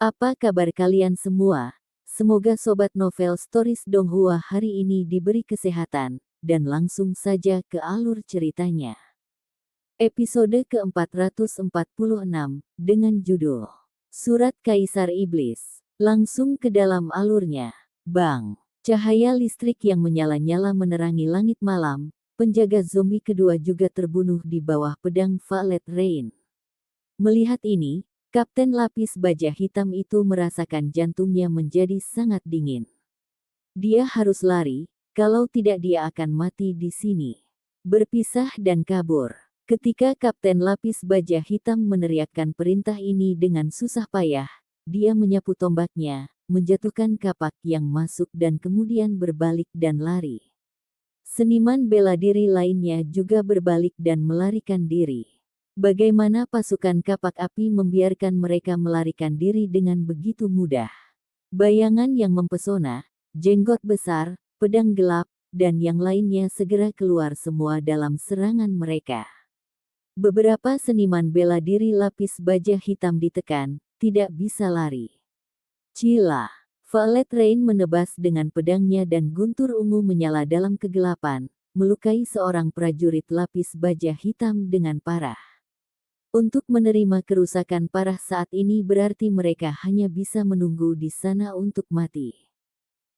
Apa kabar kalian semua? Semoga Sobat Novel Stories Donghua hari ini diberi kesehatan, dan langsung saja ke alur ceritanya. Episode ke-446, dengan judul Surat Kaisar Iblis. Langsung ke dalam alurnya. Bang! Cahaya listrik yang menyala-nyala menerangi langit malam. Penjaga zombie kedua juga terbunuh di bawah pedang Violet Rain. Melihat ini, Kapten Lapis Baja Hitam itu merasakan jantungnya menjadi sangat dingin. Dia harus lari, kalau tidak dia akan mati di sini. Berpisah dan kabur. Ketika Kapten Lapis Baja Hitam meneriakkan perintah ini dengan susah payah, dia menyapu tombaknya, menjatuhkan kapak yang masuk dan kemudian berbalik dan lari. Seniman bela diri lainnya juga berbalik dan melarikan diri. Bagaimana pasukan kapak api membiarkan mereka melarikan diri dengan begitu mudah? Bayangan yang mempesona, jenggot besar, pedang gelap, dan yang lainnya segera keluar semua dalam serangan mereka. Beberapa seniman bela diri Lapis Baja Hitam ditekan, tidak bisa lari. Cila! Violet Rain menebas dengan pedangnya dan guntur ungu menyala dalam kegelapan, melukai seorang prajurit Lapis Baja Hitam dengan parah. Untuk menerima kerusakan parah saat ini berarti mereka hanya bisa menunggu di sana untuk mati.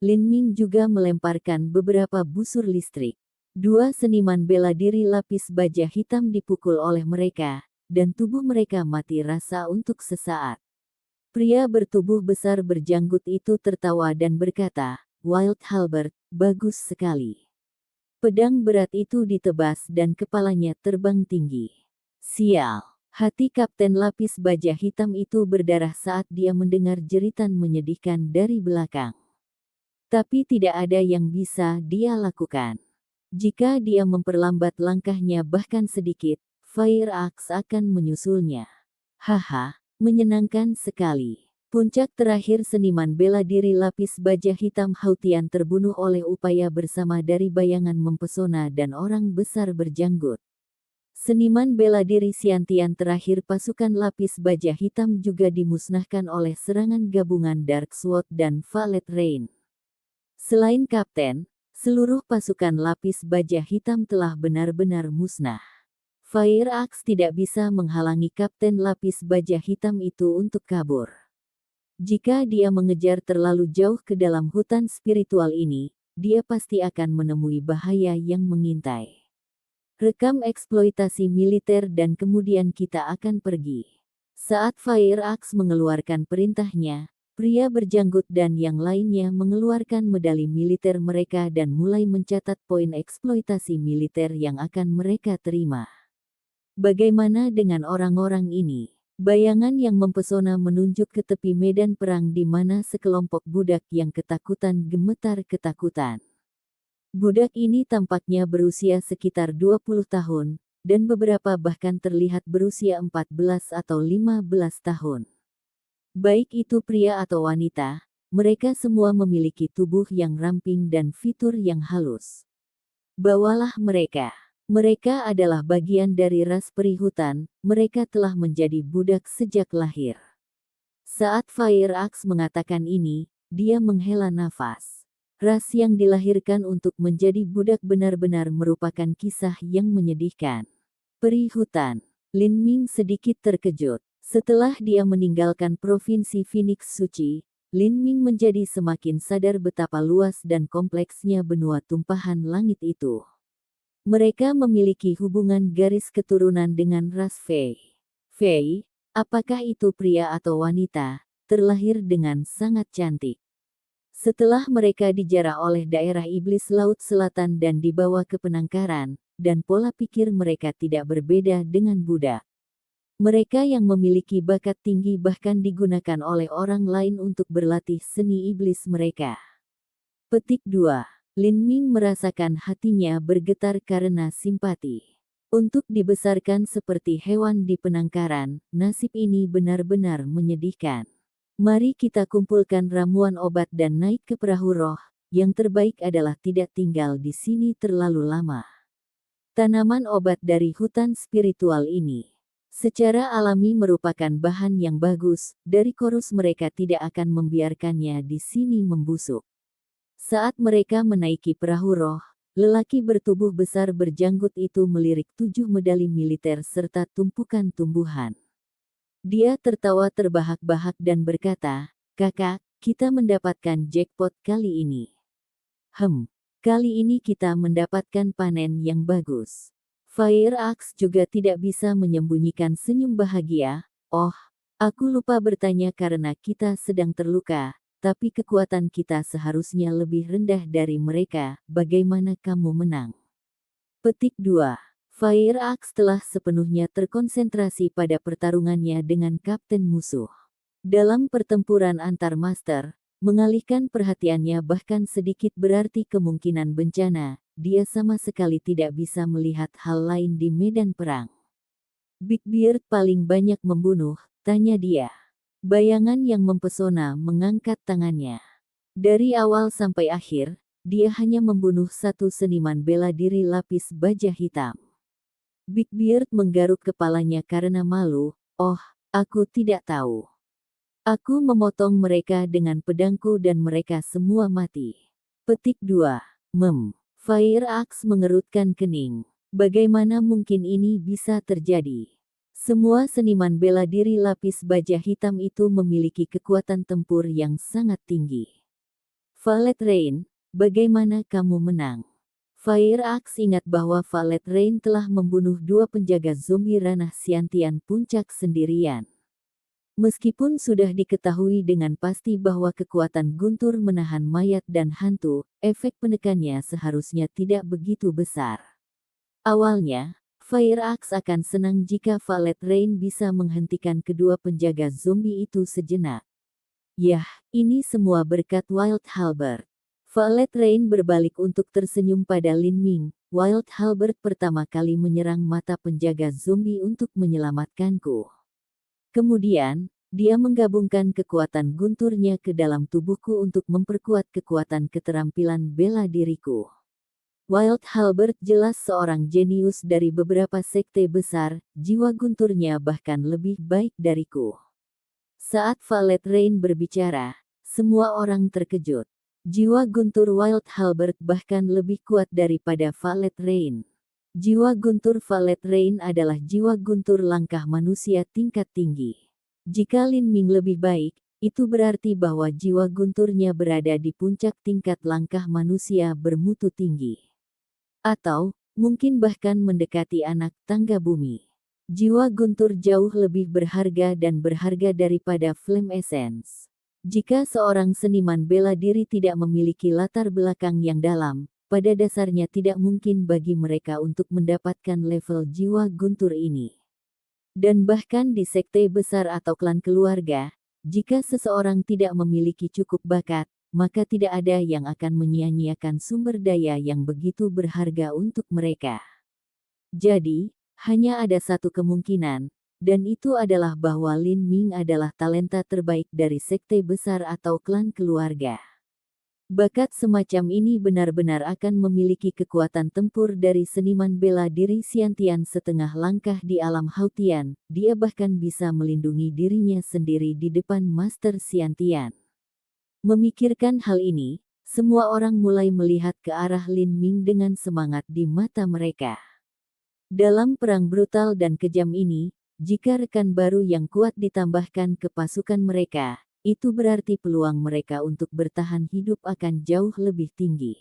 Lin Ming juga melemparkan beberapa busur listrik. Dua seniman bela diri Lapis Baja Hitam dipukul oleh mereka, dan tubuh mereka mati rasa untuk sesaat. Pria bertubuh besar berjanggut itu tertawa dan berkata, "Wild Halberd, bagus sekali." Pedang berat itu ditebas dan kepalanya terbang tinggi. Sial! Hati Kapten Lapis Baja Hitam itu berdarah saat dia mendengar jeritan menyedihkan dari belakang. Tapi tidak ada yang bisa dia lakukan. Jika dia memperlambat langkahnya bahkan sedikit, Fire Axe akan menyusulnya. Haha, menyenangkan sekali. Puncak terakhir seniman bela diri Lapis Baja Hitam Hautian terbunuh oleh upaya bersama dari bayangan mempesona dan orang besar berjanggut. Seniman bela diri Siantian terakhir pasukan Lapis Baja Hitam juga dimusnahkan oleh serangan gabungan Dark Sword dan Violet Rain. Selain Kapten, seluruh pasukan Lapis Baja Hitam telah benar-benar musnah. Fire Axe tidak bisa menghalangi Kapten Lapis Baja Hitam itu untuk kabur. Jika dia mengejar terlalu jauh ke dalam hutan spiritual ini, dia pasti akan menemui bahaya yang mengintai. Rekam eksploitasi militer dan kemudian kita akan pergi. Saat Fire Axe mengeluarkan perintahnya, pria berjanggut dan yang lainnya mengeluarkan medali militer mereka dan mulai mencatat poin eksploitasi militer yang akan mereka terima. Bagaimana dengan orang-orang ini? Bayangan yang mempesona menunjuk ke tepi medan perang di mana sekelompok budak yang ketakutan gemetar ketakutan. Budak ini tampaknya berusia sekitar 20 tahun, dan beberapa bahkan terlihat berusia 14 atau 15 tahun. Baik itu pria atau wanita, mereka semua memiliki tubuh yang ramping dan fitur yang halus. Bawalah mereka. Mereka adalah bagian dari ras perihutan, mereka telah menjadi budak sejak lahir. Saat Fire Axe mengatakan ini, dia menghela nafas. Ras yang dilahirkan untuk menjadi budak benar-benar merupakan kisah yang menyedihkan. Perihutan. Lin Ming sedikit terkejut. Setelah dia meninggalkan Provinsi Phoenix Suci, Lin Ming menjadi semakin sadar betapa luas dan kompleksnya benua tumpahan langit itu. Mereka memiliki hubungan garis keturunan dengan ras Fei. Fei, apakah itu pria atau wanita, terlahir dengan sangat cantik. Setelah mereka dijarah oleh daerah iblis Laut Selatan dan dibawa ke penangkaran, dan pola pikir mereka tidak berbeda dengan budak. Mereka yang memiliki bakat tinggi bahkan digunakan oleh orang lain untuk berlatih seni iblis mereka. Petik 2. Lin Ming merasakan hatinya bergetar karena simpati. Untuk dibesarkan seperti hewan di penangkaran, nasib ini benar-benar menyedihkan. Mari kita kumpulkan ramuan obat dan naik ke perahu roh. Yang terbaik adalah tidak tinggal di sini terlalu lama. Tanaman obat dari hutan spiritual ini. Secara alami merupakan bahan yang bagus, dari Chorus mereka tidak akan membiarkannya di sini membusuk. Saat mereka menaiki perahu roh, lelaki bertubuh besar berjanggut itu melirik 7 medali militer serta tumpukan tumbuhan. Dia tertawa terbahak-bahak dan berkata, "Kakak, kita mendapatkan jackpot kali ini. Kali ini kita mendapatkan panen yang bagus." Fire Axe juga tidak bisa menyembunyikan senyum bahagia. "Oh, aku lupa bertanya karena kita sedang terluka, tapi kekuatan kita seharusnya lebih rendah dari mereka. Bagaimana kamu menang?" Petik 2. Fire Axe telah sepenuhnya terkonsentrasi pada pertarungannya dengan kapten musuh. Dalam pertempuran antar master, mengalihkan perhatiannya bahkan sedikit berarti kemungkinan bencana. Dia sama sekali tidak bisa melihat hal lain di medan perang. "Big Beard paling banyak membunuh?" tanya dia. Bayangan yang mempesona mengangkat tangannya. Dari awal sampai akhir, dia hanya membunuh satu seniman bela diri lapis baja hitam. Big Beard menggaruk kepalanya karena malu. "Oh, aku tidak tahu. Aku memotong mereka dengan pedangku dan mereka semua mati." Petik 2. Fire Axe mengerutkan kening. Bagaimana mungkin ini bisa terjadi? Semua seniman bela diri lapis baja hitam itu memiliki kekuatan tempur yang sangat tinggi. "Valet Rain, bagaimana kamu menang?" Fire Axe ingat bahwa Valet Rain telah membunuh 2 penjaga zombie ranah Siantian puncak sendirian. Meskipun sudah diketahui dengan pasti bahwa kekuatan Guntur menahan mayat dan hantu, efek penekannya seharusnya tidak begitu besar. Awalnya, Fire Axe akan senang jika Valet Rain bisa menghentikan kedua penjaga zombie itu sejenak. Yah, ini semua berkat Wild Halberd. Valet Rain berbalik untuk tersenyum pada Lin Ming. "Wild Halberd pertama kali menyerang mata penjaga zombie untuk menyelamatkanku. Kemudian, dia menggabungkan kekuatan gunturnya ke dalam tubuhku untuk memperkuat kekuatan keterampilan bela diriku." Wild Halberd jelas seorang jenius dari beberapa sekte besar, jiwa gunturnya bahkan lebih baik dariku. Saat Valet Rain berbicara, semua orang terkejut. Jiwa guntur Wild Halberd bahkan lebih kuat daripada Valet Rain. Jiwa guntur Valet Rain adalah jiwa guntur langkah manusia tingkat tinggi. Jika Lin Ming lebih baik, itu berarti bahwa jiwa gunturnya berada di puncak tingkat langkah manusia bermutu tinggi. Atau, mungkin bahkan mendekati anak tangga bumi. Jiwa guntur jauh lebih berharga dan berharga daripada Flame Essence. Jika seorang seniman bela diri tidak memiliki latar belakang yang dalam, pada dasarnya tidak mungkin bagi mereka untuk mendapatkan level jiwa guntur ini. Dan bahkan di sekte besar atau klan keluarga, jika seseorang tidak memiliki cukup bakat, maka tidak ada yang akan menyia-nyiakan sumber daya yang begitu berharga untuk mereka. Jadi, hanya ada satu kemungkinan, dan itu adalah bahwa Lin Ming adalah talenta terbaik dari sekte besar atau klan keluarga. Bakat semacam ini benar-benar akan memiliki kekuatan tempur dari seniman bela diri Siantian setengah langkah di alam Hautian. Dia bahkan bisa melindungi dirinya sendiri di depan Master Siantian. Memikirkan hal ini, semua orang mulai melihat ke arah Lin Ming dengan semangat di mata mereka. Dalam perang brutal dan kejam ini, jika rekan baru yang kuat ditambahkan ke pasukan mereka, itu berarti peluang mereka untuk bertahan hidup akan jauh lebih tinggi.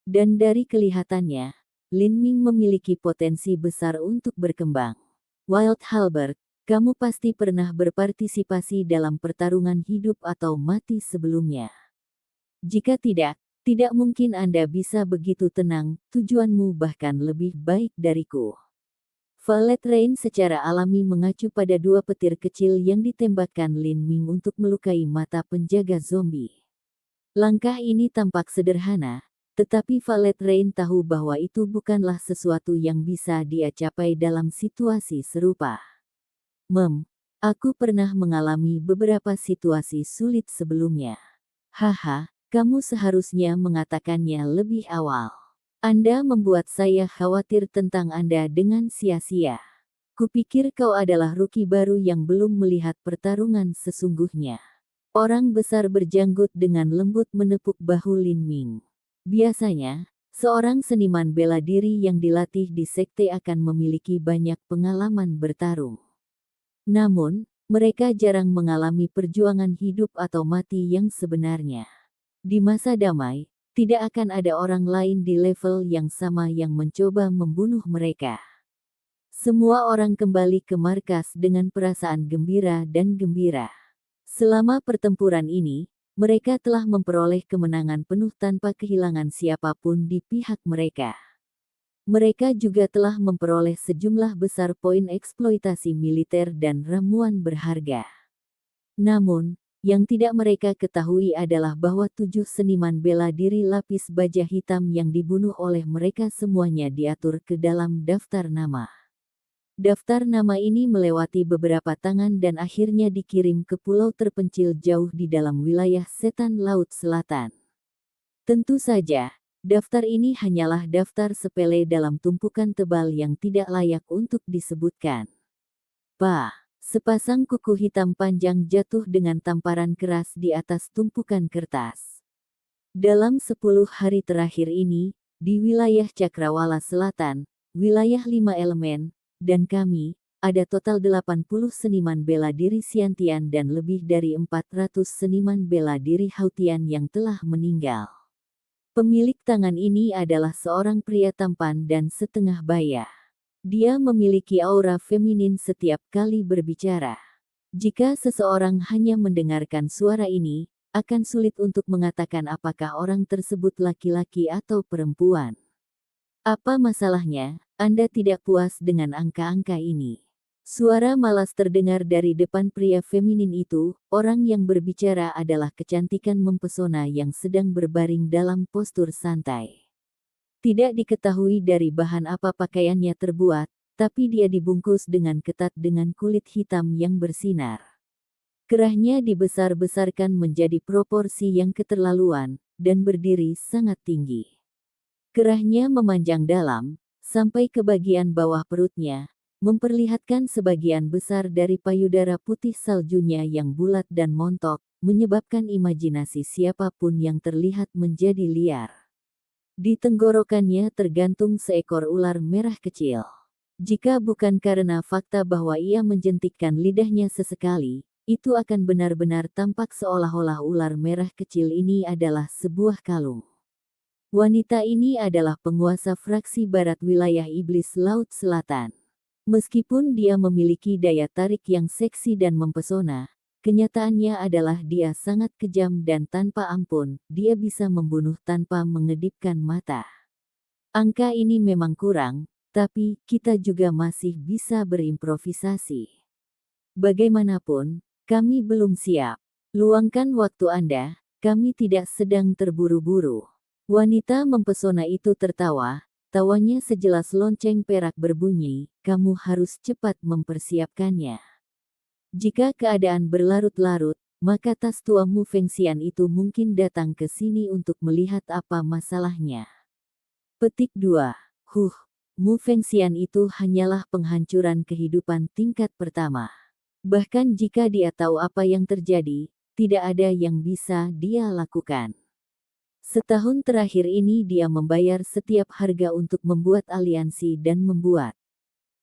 Dan dari kelihatannya, Lin Ming memiliki potensi besar untuk berkembang. "Wild Halberd, kamu pasti pernah berpartisipasi dalam pertarungan hidup atau mati sebelumnya. Jika tidak, tidak mungkin Anda bisa begitu tenang, tujuanmu bahkan lebih baik dariku." Valet Rain secara alami mengacu pada 2 petir kecil yang ditembakkan Lin Ming untuk melukai mata penjaga zombie. Langkah ini tampak sederhana, tetapi Valet Rain tahu bahwa itu bukanlah sesuatu yang bisa dia capai dalam situasi serupa. Aku pernah mengalami beberapa situasi sulit sebelumnya. Haha, kamu seharusnya mengatakannya lebih awal. Anda membuat saya khawatir tentang Anda dengan sia-sia." Kupikir kau adalah rookie baru yang belum melihat pertarungan sesungguhnya. Orang besar berjanggut dengan lembut menepuk bahu Lin Ming. Biasanya, seorang seniman bela diri yang dilatih di sekte akan memiliki banyak pengalaman bertarung. Namun, mereka jarang mengalami perjuangan hidup atau mati yang sebenarnya. Di masa damai, tidak akan ada orang lain di level yang sama yang mencoba membunuh mereka. Semua orang kembali ke markas dengan perasaan gembira dan gembira. Selama pertempuran ini, mereka telah memperoleh kemenangan penuh tanpa kehilangan siapapun di pihak mereka. Mereka juga telah memperoleh sejumlah besar poin eksploitasi militer dan ramuan berharga. Namun, yang tidak mereka ketahui adalah bahwa 7 seniman bela diri lapis baja hitam yang dibunuh oleh mereka semuanya diatur ke dalam daftar nama. Daftar nama ini melewati beberapa tangan dan akhirnya dikirim ke pulau terpencil jauh di dalam wilayah Setan Laut Selatan. Tentu saja, daftar ini hanyalah daftar sepele dalam tumpukan tebal yang tidak layak untuk disebutkan. Sepasang kuku hitam panjang jatuh dengan tamparan keras di atas tumpukan kertas. Dalam 10 hari terakhir ini, di wilayah Cakrawala Selatan, wilayah 5 elemen, dan kami, ada total 80 seniman bela diri Xiantian dan lebih dari 400 seniman bela diri Hautian yang telah meninggal. Pemilik tangan ini adalah seorang pria tampan dan setengah baya. Dia memiliki aura feminin setiap kali berbicara. Jika seseorang hanya mendengarkan suara ini, akan sulit untuk mengatakan apakah orang tersebut laki-laki atau perempuan. Apa masalahnya? Anda tidak puas dengan angka-angka ini. Suara malas terdengar dari depan pria feminin itu. Orang yang berbicara adalah kecantikan mempesona yang sedang berbaring dalam postur santai. Tidak diketahui dari bahan apa pakaiannya terbuat, tapi dia dibungkus dengan ketat dengan kulit hitam yang bersinar. Kerahnya dibesar-besarkan menjadi proporsi yang keterlaluan, dan berdiri sangat tinggi. Kerahnya memanjang dalam, sampai ke bagian bawah perutnya, memperlihatkan sebagian besar dari payudara putih saljunya yang bulat dan montok, menyebabkan imajinasi siapapun yang terlihat menjadi liar. Di tenggorokannya tergantung seekor ular merah kecil. Jika bukan karena fakta bahwa ia menjentikkan lidahnya sesekali, itu akan benar-benar tampak seolah-olah ular merah kecil ini adalah sebuah kalung. Wanita ini adalah penguasa fraksi barat wilayah Iblis Laut Selatan. Meskipun dia memiliki daya tarik yang seksi dan mempesona, kenyataannya adalah dia sangat kejam dan tanpa ampun. Dia bisa membunuh tanpa mengedipkan mata. Angka ini memang kurang, tapi kita juga masih bisa berimprovisasi. Bagaimanapun, kami belum siap. Luangkan waktu Anda, kami tidak sedang terburu-buru. Wanita mempesona itu tertawa, tawanya sejelas lonceng perak berbunyi, kamu harus cepat mempersiapkannya. Jika keadaan berlarut-larut, maka tas tua Mu Fengxian itu mungkin datang ke sini untuk melihat apa masalahnya. Petik 2. Mu Fengxian itu hanyalah penghancuran kehidupan tingkat pertama. Bahkan jika dia tahu apa yang terjadi, tidak ada yang bisa dia lakukan. Setahun terakhir ini dia membayar setiap harga untuk membuat aliansi dan membuat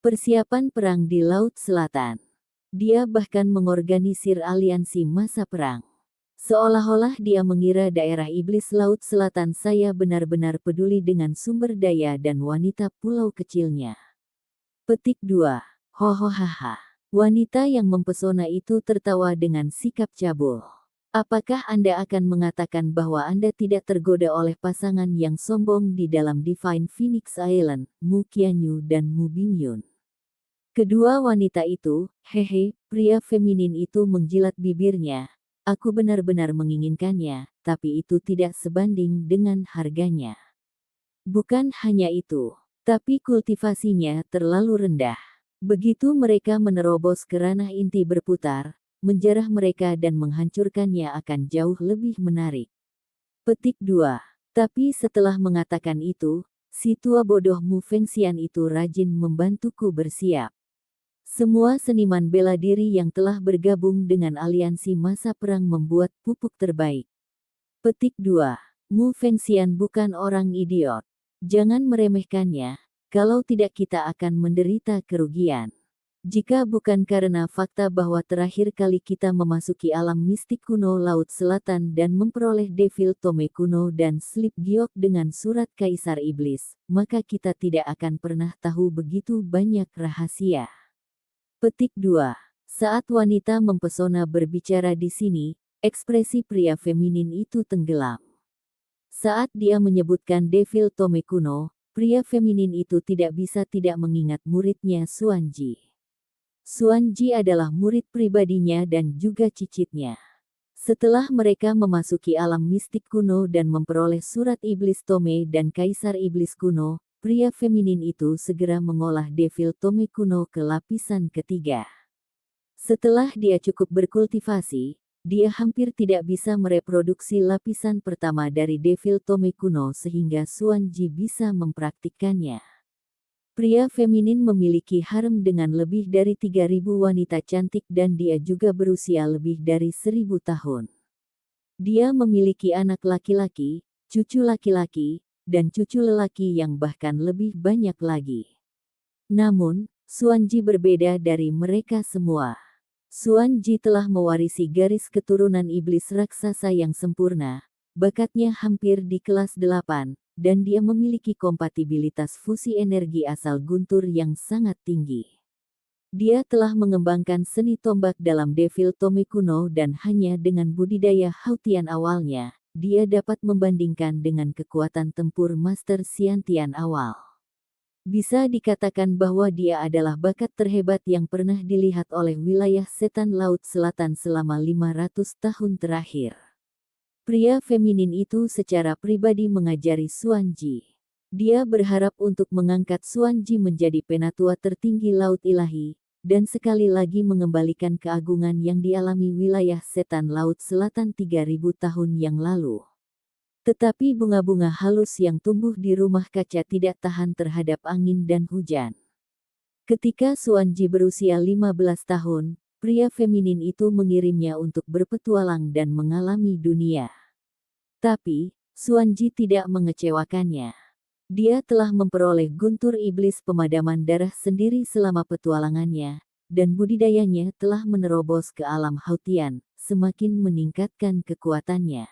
persiapan perang di Laut Selatan. Dia bahkan mengorganisir aliansi masa perang. Seolah-olah dia mengira daerah Iblis Laut Selatan saya benar-benar peduli dengan sumber daya dan wanita pulau kecilnya. Petik 2. Hohohaha. Wanita yang mempesona itu tertawa dengan sikap cabul. Apakah Anda akan mengatakan bahwa Anda tidak tergoda oleh pasangan yang sombong di dalam Divine Phoenix Island, Mu Qianyu dan Mu Bingyun? Kedua wanita itu, pria feminin itu menjilat bibirnya. Aku benar-benar menginginkannya, tapi itu tidak sebanding dengan harganya. Bukan hanya itu, tapi kultivasinya terlalu rendah. Begitu mereka menerobos ke ranah inti berputar, menjarah mereka dan menghancurkannya akan jauh lebih menarik. Petik 2. Tapi setelah mengatakan itu, si tua bodoh Mu Fengxian itu rajin membantuku bersiap. Semua seniman bela diri yang telah bergabung dengan aliansi masa perang membuat pupuk terbaik. Petik 2. Mu Fengxian bukan orang idiot. Jangan meremehkannya, kalau tidak kita akan menderita kerugian. Jika bukan karena fakta bahwa terakhir kali kita memasuki alam mistik kuno Laut Selatan dan memperoleh Devil Tome kuno dan Slip Giok dengan surat Kaisar Iblis, maka kita tidak akan pernah tahu begitu banyak rahasia. Petik 2. Saat wanita mempesona berbicara di sini, ekspresi pria feminin itu tenggelam. Saat dia menyebutkan Devil Tome kuno, pria feminin itu tidak bisa tidak mengingat muridnya Xuanji. Xuanji adalah murid pribadinya dan juga cicitnya. Setelah mereka memasuki alam mistik kuno dan memperoleh surat Iblis Tome dan Kaisar Iblis kuno, pria feminin itu segera mengolah Devil Tome kuno ke lapisan ketiga. Setelah dia cukup berkultivasi, dia hampir tidak bisa mereproduksi lapisan pertama dari Devil Tome kuno sehingga Xuanji bisa mempraktikkannya. Pria feminin memiliki harem dengan lebih dari 3.000 wanita cantik dan dia juga berusia lebih dari 1.000 tahun. Dia memiliki anak laki-laki, cucu laki-laki, dan cucu lelaki yang bahkan lebih banyak lagi. Namun, Xuanji berbeda dari mereka semua. Xuanji telah mewarisi garis keturunan iblis raksasa yang sempurna, bakatnya hampir di kelas 8, dan dia memiliki kompatibilitas fusi energi asal guntur yang sangat tinggi. Dia telah mengembangkan seni tombak dalam Devil Tome kuno dan hanya dengan budidaya Hautian awalnya, dia dapat membandingkan dengan kekuatan tempur Master Xiantian awal. Bisa dikatakan bahwa dia adalah bakat terhebat yang pernah dilihat oleh wilayah setan Laut Selatan selama 500 tahun terakhir. Pria feminin itu secara pribadi mengajari Xuanji. Dia berharap untuk mengangkat Xuanji menjadi penatua tertinggi Laut Ilahi, dan sekali lagi mengembalikan keagungan yang dialami wilayah setan Laut Selatan 3.000 tahun yang lalu. Tetapi bunga-bunga halus yang tumbuh di rumah kaca tidak tahan terhadap angin dan hujan. Ketika Xuanji berusia 15 tahun, pria feminin itu mengirimnya untuk berpetualang dan mengalami dunia. Tapi, Xuanji tidak mengecewakannya. Dia telah memperoleh guntur iblis pemadaman darah sendiri selama petualangannya, dan budidayanya telah menerobos ke alam Hautian, semakin meningkatkan kekuatannya.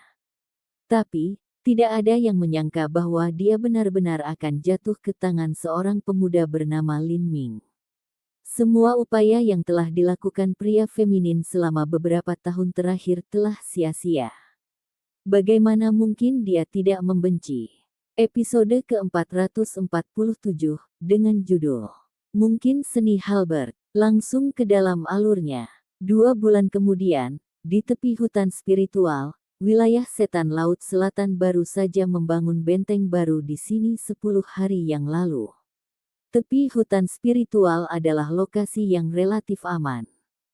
Tapi, tidak ada yang menyangka bahwa dia benar-benar akan jatuh ke tangan seorang pemuda bernama Lin Ming. Semua upaya yang telah dilakukan pria feminin selama beberapa tahun terakhir telah sia-sia. Bagaimana mungkin dia tidak membenci? Episode ke-447, dengan judul Mungkin Seni Halberd, langsung ke dalam alurnya. 2 bulan kemudian, di tepi hutan spiritual, wilayah setan Laut Selatan baru saja membangun benteng baru di sini 10 hari yang lalu. Tepi hutan spiritual adalah lokasi yang relatif aman.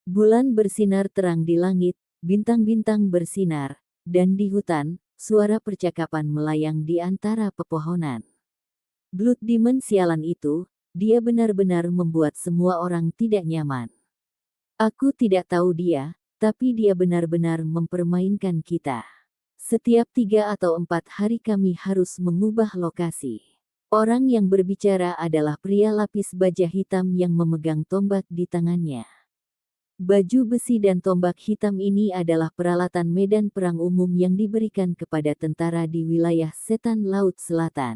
Bulan bersinar terang di langit, bintang-bintang bersinar, dan di hutan, suara percakapan melayang di antara pepohonan. Blood Demon sialan itu, dia benar-benar membuat semua orang tidak nyaman. Aku tidak tahu dia, tapi dia benar-benar mempermainkan kita. Setiap 3 atau 4 hari kami harus mengubah lokasi. Orang yang berbicara adalah pria lapis baja hitam yang memegang tombak di tangannya. Baju besi dan tombak hitam ini adalah peralatan medan perang umum yang diberikan kepada tentara di wilayah setan Laut Selatan.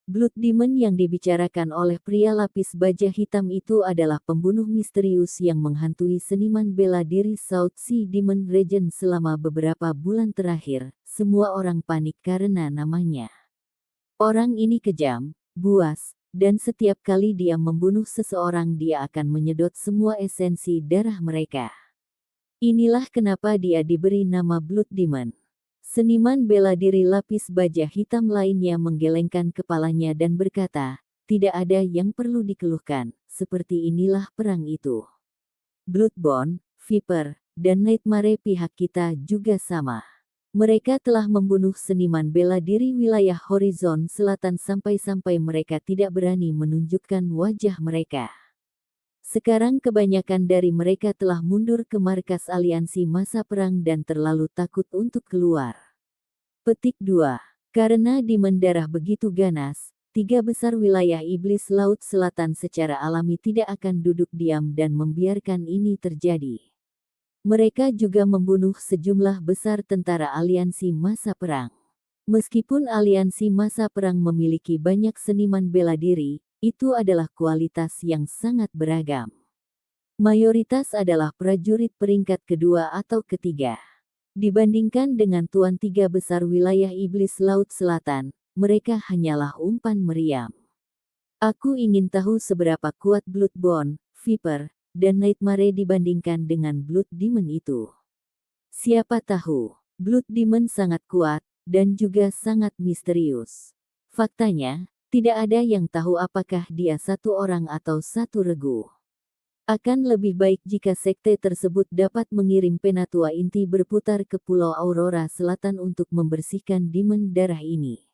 Blood Demon yang dibicarakan oleh pria lapis baja hitam itu adalah pembunuh misterius yang menghantui seniman bela diri South Sea Demon Regent selama beberapa bulan terakhir. Semua orang panik karena namanya. Orang ini kejam, buas, dan setiap kali dia membunuh seseorang dia akan menyedot semua esensi darah mereka. Inilah kenapa dia diberi nama Blood Demon. Seniman bela diri lapis baja hitam lainnya menggelengkan kepalanya dan berkata, tidak ada yang perlu dikeluhkan, seperti inilah perang itu. Bloodborne, Viper, dan Nightmare pihak kita juga sama. Mereka telah membunuh seniman bela diri wilayah Horizon Selatan sampai-sampai mereka tidak berani menunjukkan wajah mereka. Sekarang kebanyakan dari mereka telah mundur ke markas aliansi masa perang dan terlalu takut untuk keluar. Petik 2. Karena Demon Darah begitu ganas, 3 besar wilayah iblis Laut Selatan secara alami tidak akan duduk diam dan membiarkan ini terjadi. Mereka juga membunuh sejumlah besar tentara aliansi masa perang. Meskipun aliansi masa perang memiliki banyak seniman bela diri, itu adalah kualitas yang sangat beragam. Mayoritas adalah prajurit peringkat kedua atau ketiga. Dibandingkan dengan tuan 3 besar wilayah iblis Laut Selatan, mereka hanyalah umpan meriam. Aku ingin tahu seberapa kuat Bloodborne, Viper, dan Nightmare dibandingkan dengan Blood Demon itu. Siapa tahu, Blood Demon sangat kuat, dan juga sangat misterius. Faktanya, tidak ada yang tahu apakah dia satu orang atau satu regu. Akan lebih baik jika sekte tersebut dapat mengirim penatua inti berputar ke Pulau Aurora Selatan untuk membersihkan Demon Darah ini.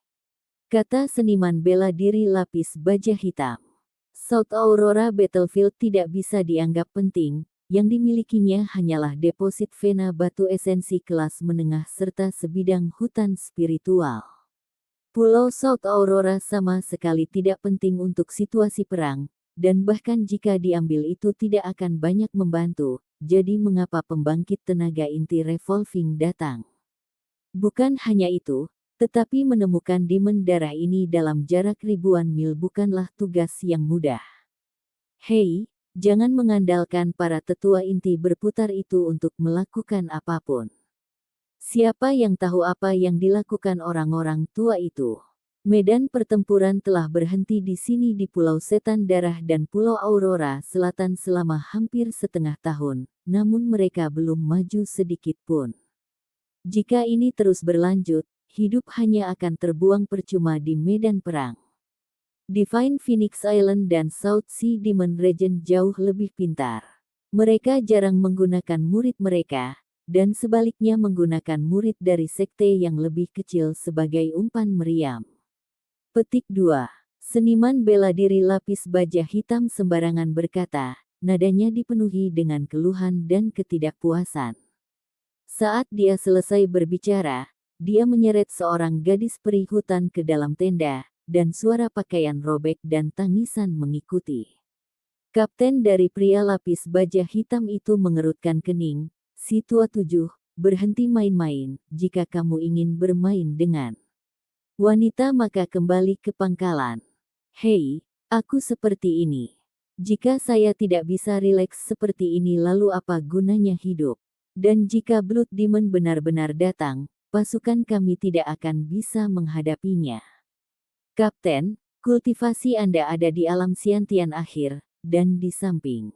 Kata seniman bela diri lapis baja hitam. South Aurora Battlefield tidak bisa dianggap penting, yang dimilikinya hanyalah deposit vena batu esensi kelas menengah serta sebidang hutan spiritual. Pulau South Aurora sama sekali tidak penting untuk situasi perang, dan bahkan jika diambil itu tidak akan banyak membantu, jadi mengapa pembangkit tenaga inti revolving datang? Bukan hanya itu, tetapi menemukan Demon Darah ini dalam jarak ribuan mil bukanlah tugas yang mudah. Hei, jangan mengandalkan para tetua inti berputar itu untuk melakukan apapun. Siapa yang tahu apa yang dilakukan orang-orang tua itu? Medan pertempuran telah berhenti di sini di Pulau Setan Darah dan Pulau Aurora Selatan selama hampir setengah tahun, namun mereka belum maju sedikit pun. Jika ini terus berlanjut, hidup hanya akan terbuang percuma di medan perang. Divine Phoenix Island dan South Sea Demon Region jauh lebih pintar. Mereka jarang menggunakan murid mereka, dan sebaliknya menggunakan murid dari sekte yang lebih kecil sebagai umpan meriam. Petik 2. Seniman bela diri lapis baja hitam sembarangan berkata, nadanya dipenuhi dengan keluhan dan ketidakpuasan. Saat dia selesai berbicara, dia menyeret seorang gadis peri hutan ke dalam tenda, dan suara pakaian robek dan tangisan mengikuti. Kapten dari pria lapis baja hitam itu mengerutkan kening, si tua 7, berhenti main-main, jika kamu ingin bermain dengan wanita maka kembali ke pangkalan. Hei, aku seperti ini. Jika saya tidak bisa rileks seperti ini lalu apa gunanya hidup? Dan jika Blood Demon benar-benar datang, pasukan kami tidak akan bisa menghadapinya. Kapten, kultivasi Anda ada di alam Siantian akhir, dan di samping.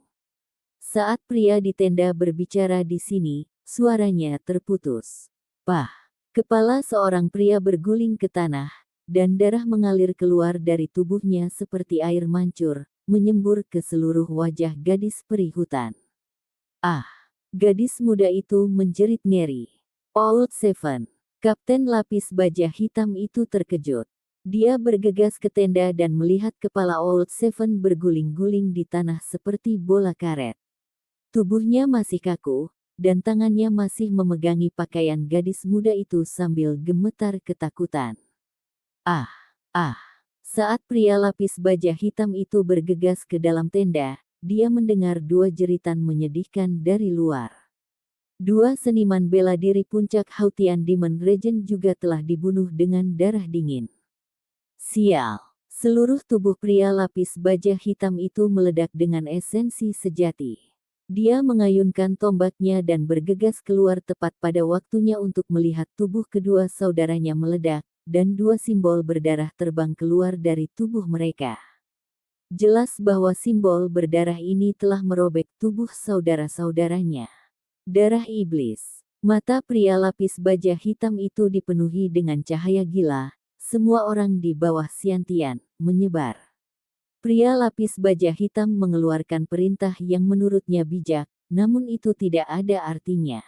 Saat pria di tenda berbicara di sini, suaranya terputus. Pah! Kepala seorang pria berguling ke tanah, dan darah mengalir keluar dari tubuhnya seperti air mancur, menyembur ke seluruh wajah gadis peri hutan. Ah! Gadis muda itu menjerit ngeri. Old Seven. Kapten lapis baja hitam itu terkejut. Dia bergegas ke tenda dan melihat kepala Old Seven berguling-guling di tanah seperti bola karet. Tubuhnya masih kaku, dan tangannya masih memegangi pakaian gadis muda itu sambil gemetar ketakutan. Ah! Ah! Saat pria lapis baja hitam itu bergegas ke dalam tenda, dia mendengar 2 jeritan menyedihkan dari luar. 2 seniman bela diri puncak Hautian Demon Region juga telah dibunuh dengan darah dingin. Sial! Seluruh tubuh pria lapis baja hitam itu meledak dengan esensi sejati. Dia mengayunkan tombaknya dan bergegas keluar tepat pada waktunya untuk melihat tubuh kedua saudaranya meledak, dan 2 simbol berdarah terbang keluar dari tubuh mereka. Jelas bahwa simbol berdarah ini telah merobek tubuh saudara-saudaranya. Darah iblis. Mata pria lapis baja hitam itu dipenuhi dengan cahaya gila. Semua orang di bawah Siantian menyebar. Pria lapis baja hitam mengeluarkan perintah yang menurutnya bijak, namun itu tidak ada artinya.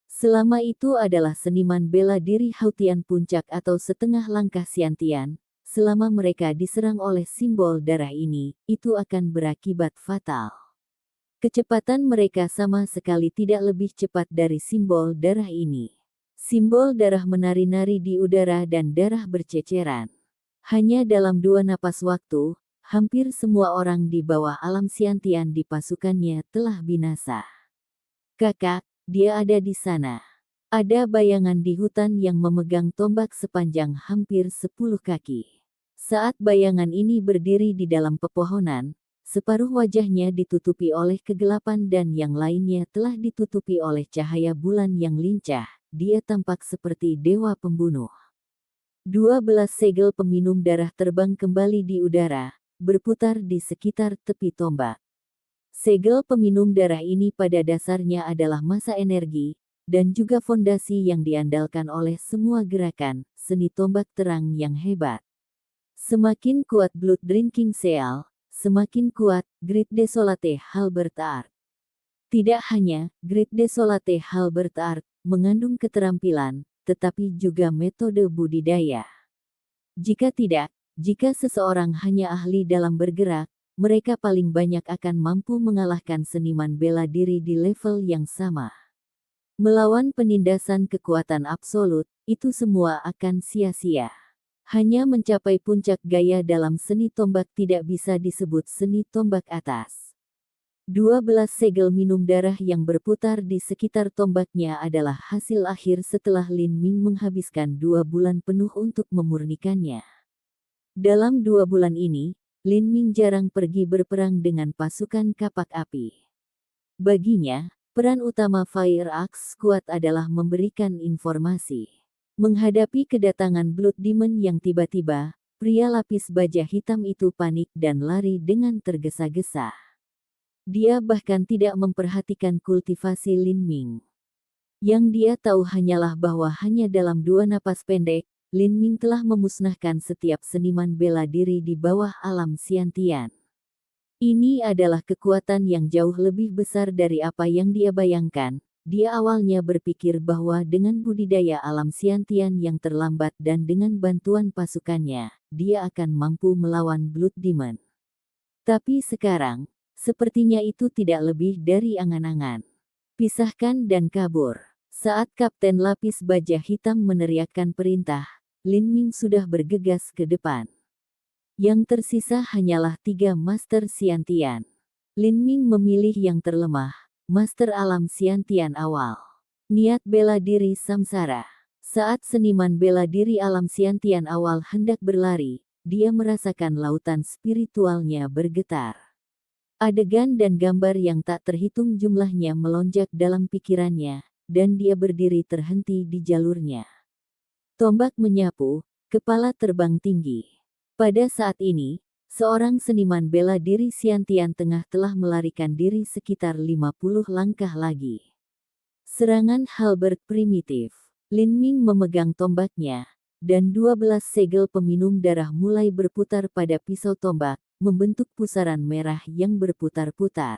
Selama itu adalah seniman bela diri Hautian puncak atau setengah langkah Siantian, selama mereka diserang oleh simbol darah ini, itu akan berakibat fatal. Kecepatan mereka sama sekali tidak lebih cepat dari simbol darah ini. Simbol darah menari-nari di udara dan darah berceceran. Hanya dalam 2 napas waktu, hampir semua orang di bawah alam Siantian di pasukannya telah binasa. Kakak, dia ada di sana. Ada bayangan di hutan yang memegang tombak sepanjang hampir 10 kaki. Saat bayangan ini berdiri di dalam pepohonan, separuh wajahnya ditutupi oleh kegelapan dan yang lainnya telah ditutupi oleh cahaya bulan yang lincah. Dia tampak seperti dewa pembunuh. 12 segel peminum darah terbang kembali di udara, berputar di sekitar tepi tombak. Segel peminum darah ini pada dasarnya adalah massa energi, dan juga fondasi yang diandalkan oleh semua gerakan, seni tombak terang yang hebat. Semakin kuat Blood Drinking Seal, semakin kuat Great Desolate Halberd Art. Tidak hanya Great Desolate Halberd Art mengandung keterampilan, tetapi juga metode budidaya. Jika seseorang hanya ahli dalam bergerak, mereka paling banyak akan mampu mengalahkan seniman bela diri di level yang sama. Melawan penindasan kekuatan absolut, itu semua akan sia-sia. Hanya mencapai puncak gaya dalam seni tombak tidak bisa disebut seni tombak atas. 12 segel minum darah yang berputar di sekitar tombaknya adalah hasil akhir setelah Lin Ming menghabiskan 2 bulan penuh untuk memurnikannya. Dalam 2 bulan ini, Lin Ming jarang pergi berperang dengan pasukan kapak api. Baginya, peran utama Fire Axe Squad adalah memberikan informasi. Menghadapi kedatangan Blood Demon yang tiba-tiba, pria lapis baja hitam itu panik dan lari dengan tergesa-gesa. Dia bahkan tidak memperhatikan kultivasi Lin Ming. Yang dia tahu hanyalah bahwa hanya dalam 2 napas pendek, Lin Ming telah memusnahkan setiap seniman bela diri di bawah alam Siantian. Ini adalah kekuatan yang jauh lebih besar dari apa yang dia bayangkan. Dia awalnya berpikir bahwa dengan budidaya alam Siantian yang terlambat dan dengan bantuan pasukannya, dia akan mampu melawan Blood Demon. Tapi sekarang, sepertinya itu tidak lebih dari angan-angan. Pisahkan dan kabur. Saat Kapten Lapis Baja Hitam meneriakkan perintah, Lin Ming sudah bergegas ke depan. Yang tersisa hanyalah 3 Master Siantian. Lin Ming memilih yang terlemah, Master Alam Siantian awal. Niat bela diri samsara. Saat seniman bela diri alam Siantian awal hendak berlari, dia merasakan lautan spiritualnya bergetar. Adegan dan gambar yang tak terhitung jumlahnya melonjak dalam pikirannya, dan dia berdiri terhenti di jalurnya. Tombak menyapu, kepala terbang tinggi. Pada saat ini, seorang seniman bela diri Siantian tengah telah melarikan diri sekitar 50 langkah lagi. Serangan halberd primitif. Lin Ming memegang tombaknya, dan 12 segel peminum darah mulai berputar pada pisau tombak, membentuk pusaran merah yang berputar-putar.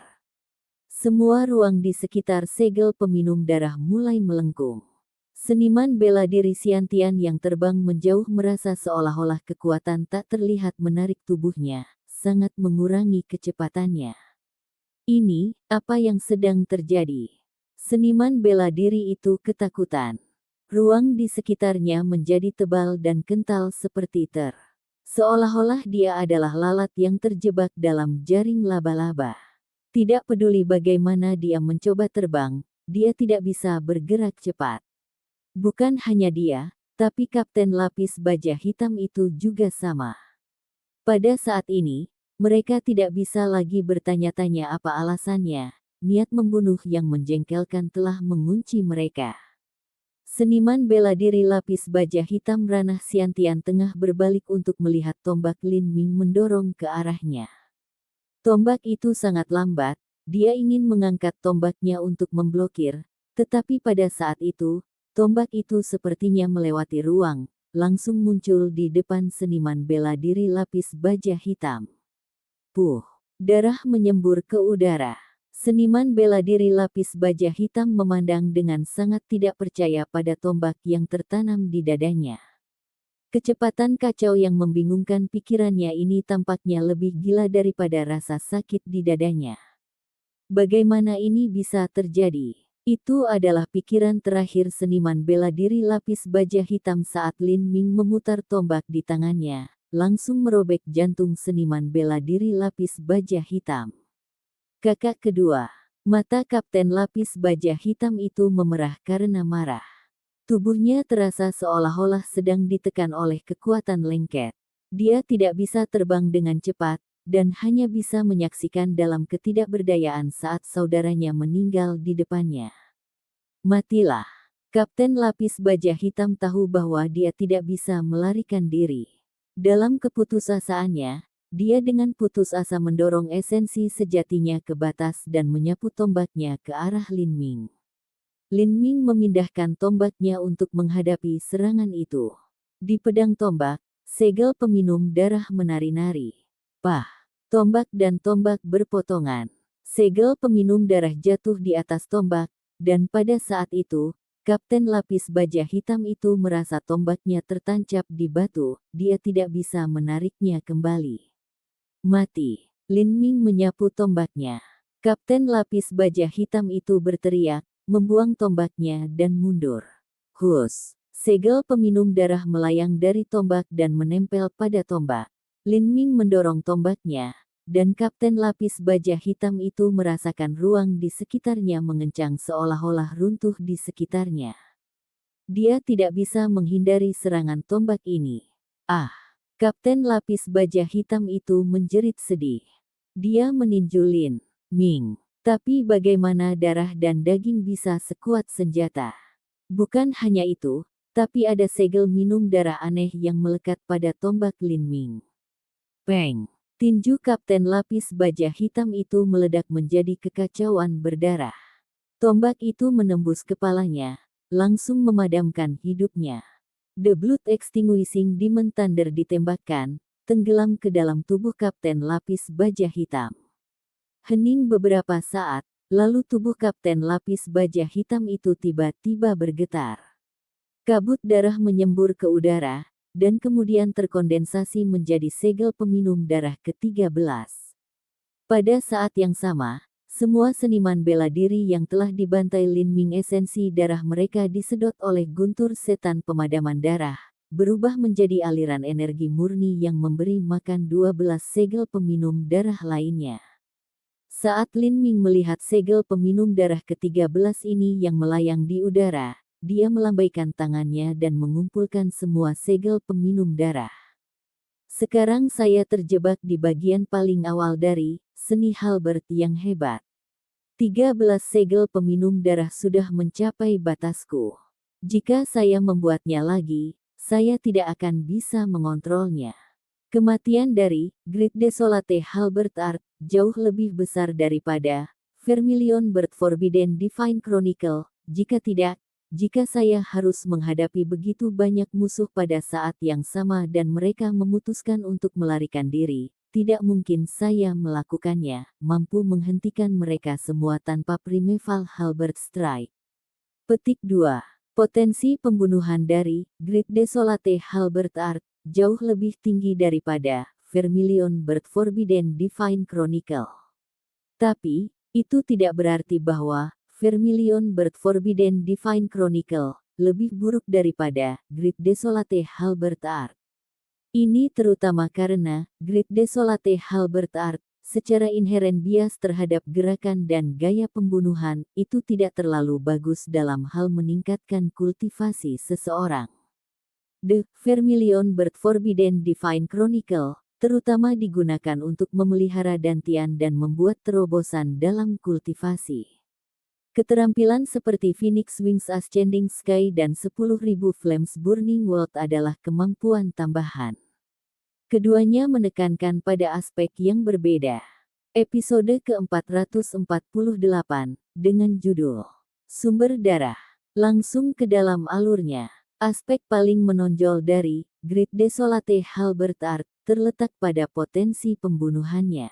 Semua ruang di sekitar segel peminum darah mulai melengkung. Seniman bela diri Siantian yang terbang menjauh merasa seolah-olah kekuatan tak terlihat menarik tubuhnya, sangat mengurangi kecepatannya. Ini, apa yang sedang terjadi? Seniman bela diri itu ketakutan. Ruang di sekitarnya menjadi tebal dan kental seperti seolah-olah dia adalah lalat yang terjebak dalam jaring laba-laba. Tidak peduli bagaimana dia mencoba terbang, dia tidak bisa bergerak cepat. Bukan hanya dia, tapi Kapten Lapis Baja Hitam itu juga sama. Pada saat ini, mereka tidak bisa lagi bertanya-tanya apa alasannya. Niat membunuh yang menjengkelkan telah mengunci mereka. Seniman bela diri Lapis Baja Hitam Ranah Siantian tengah berbalik untuk melihat tombak Lin Ming mendorong ke arahnya. Tombak itu sangat lambat, dia ingin mengangkat tombaknya untuk memblokir, tetapi pada saat itu, tombak itu sepertinya melewati ruang, langsung muncul di depan seniman bela diri Lapis Baja Hitam. Puh, darah menyembur ke udara. Seniman bela diri Lapis Baja Hitam memandang dengan sangat tidak percaya pada tombak yang tertanam di dadanya. Kecepatan kacau yang membingungkan pikirannya ini tampaknya lebih gila daripada rasa sakit di dadanya. Bagaimana ini bisa terjadi? Itu adalah pikiran terakhir seniman bela diri lapis baja hitam saat Lin Ming memutar tombak di tangannya, langsung merobek jantung seniman bela diri lapis baja hitam. Kakak kedua. Mata Kapten Lapis Baja Hitam itu memerah karena marah. Tubuhnya terasa seolah-olah sedang ditekan oleh kekuatan lengket. Dia tidak bisa terbang dengan cepat, dan hanya bisa menyaksikan dalam ketidakberdayaan saat saudaranya meninggal di depannya. Matilah. Kapten Lapis Baja Hitam tahu bahwa dia tidak bisa melarikan diri. Dalam keputusasaannya, dia dengan putus asa mendorong esensi sejatinya ke batas dan menyapu tombaknya ke arah Lin Ming. Lin Ming memindahkan tombaknya untuk menghadapi serangan itu. Di pedang tombak, segel peminum darah menari-nari. Pah! Tombak dan tombak berpotongan. Segel peminum darah jatuh di atas tombak, dan pada saat itu, Kapten Lapis Baja Hitam itu merasa tombaknya tertancap di batu, dia tidak bisa menariknya kembali. Mati. Lin Ming menyapu tombaknya. Kapten Lapis Baja Hitam itu berteriak, membuang tombaknya dan mundur. Hus! Segel peminum darah melayang dari tombak dan menempel pada tombak. Lin Ming mendorong tombaknya, dan Kapten Lapis Baja Hitam itu merasakan ruang di sekitarnya mengencang seolah-olah runtuh di sekitarnya. Dia tidak bisa menghindari serangan tombak ini. Ah! Kapten Lapis Baja Hitam itu menjerit sedih. Dia meninju Lin Ming. Tapi bagaimana darah dan daging bisa sekuat senjata? Bukan hanya itu, tapi ada segel minum darah aneh yang melekat pada tombak Lin Ming. Peng! Tinju Kapten Lapis Baja Hitam itu meledak menjadi kekacauan berdarah. Tombak itu menembus kepalanya, langsung memadamkan hidupnya. The Blood Extinguishing Demon Thunder ditembakkan, tenggelam ke dalam tubuh Kapten Lapis Baja Hitam. Hening beberapa saat, lalu tubuh Kapten Lapis Baja Hitam itu tiba-tiba bergetar. Kabut darah menyembur ke udara, dan kemudian terkondensasi menjadi segel peminum darah ke-13. Pada saat yang sama, semua seniman bela diri yang telah dibantai Lin Ming esensi darah mereka disedot oleh guntur setan pemadaman darah, berubah menjadi aliran energi murni yang memberi makan 12 segel peminum darah lainnya. Saat Lin Ming melihat segel peminum darah ke-13 ini yang melayang di udara, dia melambaikan tangannya dan mengumpulkan semua segel peminum darah. Sekarang saya terjebak di bagian paling awal dari seni halberd yang hebat. 13 segel peminum darah sudah mencapai batasku. Jika saya membuatnya lagi, saya tidak akan bisa mengontrolnya. Kematian dari Great Desolate Halberd Art jauh lebih besar daripada Vermilion Bird Forbidden Divine Chronicle. Jika saya harus menghadapi begitu banyak musuh pada saat yang sama dan mereka memutuskan untuk melarikan diri, tidak mungkin saya melakukannya, mampu menghentikan mereka semua tanpa Primeval Halberd Strike. Petik 2. Potensi pembunuhan dari Great Desolate Halberd Art jauh lebih tinggi daripada Vermilion Bird Forbidden Divine Chronicle. Tapi, itu tidak berarti bahwa Vermilion Bird Forbidden Divine Chronicle lebih buruk daripada Great Desolate Halberd Art. Ini terutama karena Great Desolate Halberd Art secara inheren bias terhadap gerakan dan gaya pembunuhan itu tidak terlalu bagus dalam hal meningkatkan kultivasi seseorang. The Vermilion Bird Forbidden Divine Chronicle terutama digunakan untuk memelihara dantian dan membuat terobosan dalam kultivasi. Keterampilan seperti Phoenix Wings Ascending Sky dan 10.000 Flames Burning World adalah kemampuan tambahan. Keduanya menekankan pada aspek yang berbeda. Episode ke-448, dengan judul Sumber Darah. Langsung ke dalam alurnya. Aspek paling menonjol dari Great Desolate Halberd Art terletak pada potensi pembunuhannya.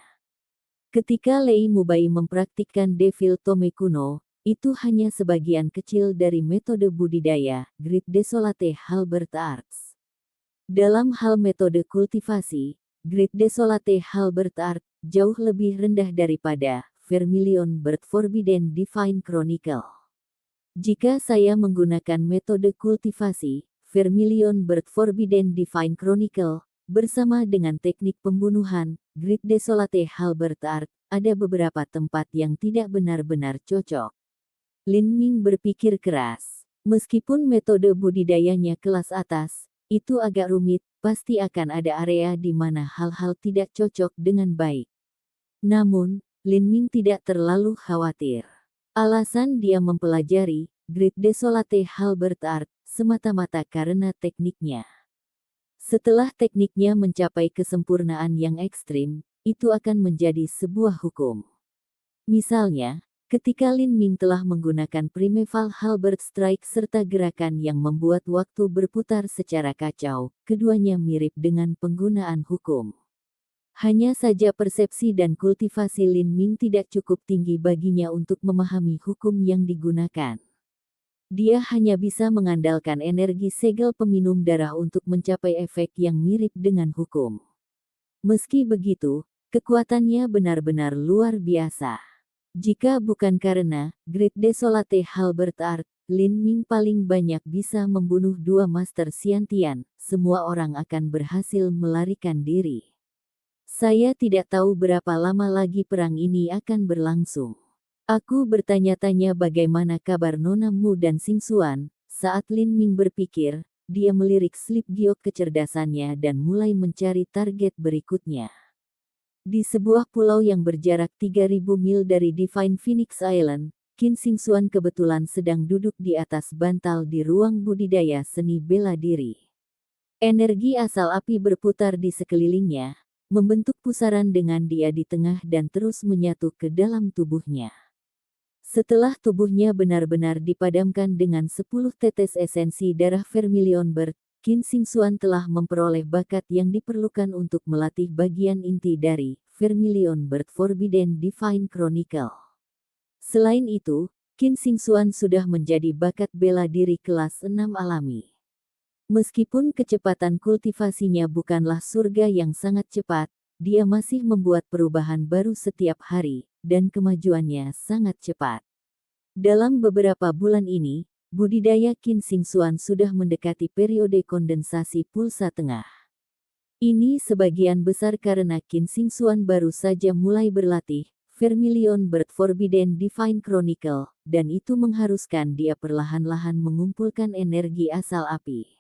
Ketika Lei Mubai mempraktikkan Devil Tome kuno, itu hanya sebagian kecil dari metode budidaya Great Desolate Halberd Arts. Dalam hal metode kultivasi, Great Desolate Halberd Art jauh lebih rendah daripada Vermilion Bird Forbidden Divine Chronicle. Jika saya menggunakan metode kultivasi, Vermilion Bird Forbidden Divine Chronicle, bersama dengan teknik pembunuhan, Great Desolate Halberd Art, ada beberapa tempat yang tidak benar-benar cocok. Lin Ming berpikir keras. Meskipun metode budidayanya kelas atas, itu agak rumit, pasti akan ada area di mana hal-hal tidak cocok dengan baik. Namun, Lin Ming tidak terlalu khawatir. Alasan dia mempelajari Great Desolate Halberd Art semata-mata karena tekniknya. Setelah tekniknya mencapai kesempurnaan yang ekstrim, itu akan menjadi sebuah hukum. Misalnya, ketika Lin Ming telah menggunakan Primeval Halberd Strike serta gerakan yang membuat waktu berputar secara kacau, keduanya mirip dengan penggunaan hukum. Hanya saja persepsi dan kultivasi Lin Ming tidak cukup tinggi baginya untuk memahami hukum yang digunakan. Dia hanya bisa mengandalkan energi segel peminum darah untuk mencapai efek yang mirip dengan hukum. Meski begitu, kekuatannya benar-benar luar biasa. Jika bukan karena Great Desolate Halberd Art, Lin Ming paling banyak bisa membunuh 2 Master Xiantian, semua orang akan berhasil melarikan diri. Saya tidak tahu berapa lama lagi perang ini akan berlangsung. Aku bertanya-tanya bagaimana kabar Nona Mu dan Xing Xuan. Saat Lin Ming berpikir, dia melirik slip giok kecerdasannya dan mulai mencari target berikutnya. Di sebuah pulau yang berjarak 3000 mil dari Divine Phoenix Island, Qin Xing Xuan kebetulan sedang duduk di atas bantal di ruang budidaya seni bela diri. Energi asal api berputar di sekelilingnya, membentuk pusaran dengan dia di tengah dan terus menyatu ke dalam tubuhnya. Setelah tubuhnya benar-benar dipadamkan dengan 10 tetes esensi darah Vermilion Bird, Qin Xing Xuan telah memperoleh bakat yang diperlukan untuk melatih bagian inti dari Vermilion Bird Forbidden Divine Chronicle. Selain itu, Qin Xing Xuan sudah menjadi bakat bela diri kelas 6 alami. Meskipun kecepatan kultivasinya bukanlah surga yang sangat cepat, dia masih membuat perubahan baru setiap hari, dan kemajuannya sangat cepat. Dalam beberapa bulan ini, budidaya Qin Xing Xuan sudah mendekati periode kondensasi pulsa tengah. Ini sebagian besar karena Qin Xing Xuan baru saja mulai berlatih Vermilion Bird Forbidden Divine Chronicle, dan itu mengharuskan dia perlahan-lahan mengumpulkan energi asal api.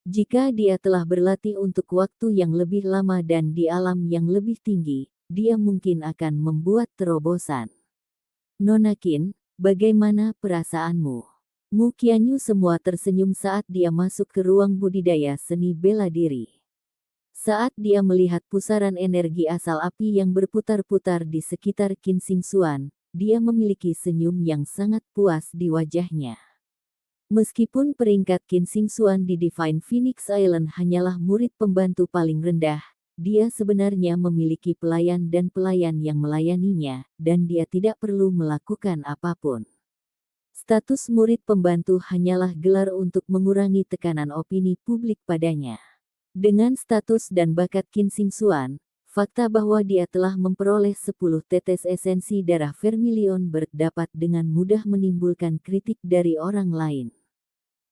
Jika dia telah berlatih untuk waktu yang lebih lama dan di alam yang lebih tinggi, dia mungkin akan membuat terobosan. Nona Qin, bagaimana perasaanmu? Mu Qianyu semua tersenyum saat dia masuk ke ruang budidaya seni bela diri. Saat dia melihat pusaran energi asal api yang berputar-putar di sekitar Qin Xing Xuan, dia memiliki senyum yang sangat puas di wajahnya. Meskipun peringkat Qin Xing Xuan di Divine Phoenix Island hanyalah murid pembantu paling rendah, dia sebenarnya memiliki pelayan dan pelayan yang melayaninya, dan dia tidak perlu melakukan apapun. Status murid pembantu hanyalah gelar untuk mengurangi tekanan opini publik padanya. Dengan status dan bakat Qin Xing Xuan, fakta bahwa dia telah memperoleh 10 tetes esensi darah Vermilion Bird dapat dengan mudah menimbulkan kritik dari orang lain.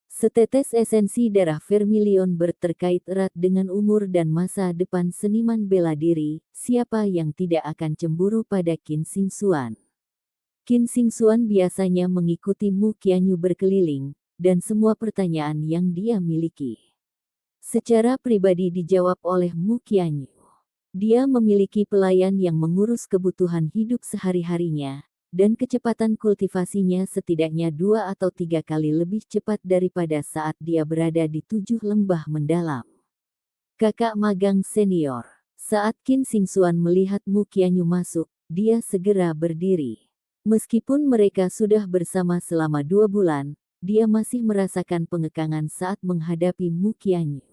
Setetes esensi darah Vermilion Bird terkait erat dengan umur dan masa depan seniman bela diri, siapa yang tidak akan cemburu pada Qin Xing Xuan. Qin Xing Xuan biasanya mengikuti Mu Qianyu berkeliling, dan semua pertanyaan yang dia miliki secara pribadi dijawab oleh Mu Qianyu. Dia memiliki pelayan yang mengurus kebutuhan hidup sehari-harinya, dan kecepatan kultivasinya setidaknya 2 atau 3 kali lebih cepat daripada saat dia berada di 7 lembah mendalam. Kakak magang senior. Saat Qin Xing Xuan melihat Mu Qianyu masuk, dia segera berdiri. Meskipun mereka sudah bersama selama 2 bulan, dia masih merasakan pengekangan saat menghadapi Mu Qianyu.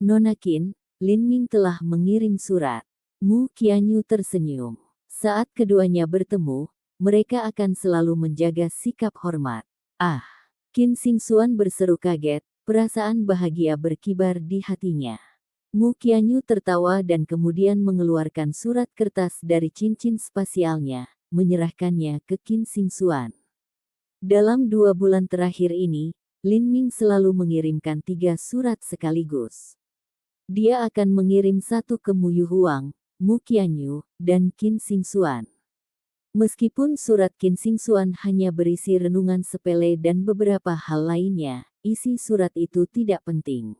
Nona Qin, Lin Ming telah mengirim surat. Mu Qianyu tersenyum. Saat keduanya bertemu, mereka akan selalu menjaga sikap hormat. Ah! Qin Xing Xuan berseru kaget, perasaan bahagia berkibar di hatinya. Mu Qianyu tertawa dan kemudian mengeluarkan surat kertas dari cincin spasialnya, menyerahkannya ke Qin Xingxuan. Dalam 2 bulan terakhir ini, Lin Ming selalu mengirimkan 3 surat sekaligus. Dia akan mengirim satu ke Mu Yuhuang, Mu Qianyu, dan Qin Xingxuan. Meskipun surat Qin Xingxuan hanya berisi renungan sepele dan beberapa hal lainnya, isi surat itu tidak penting.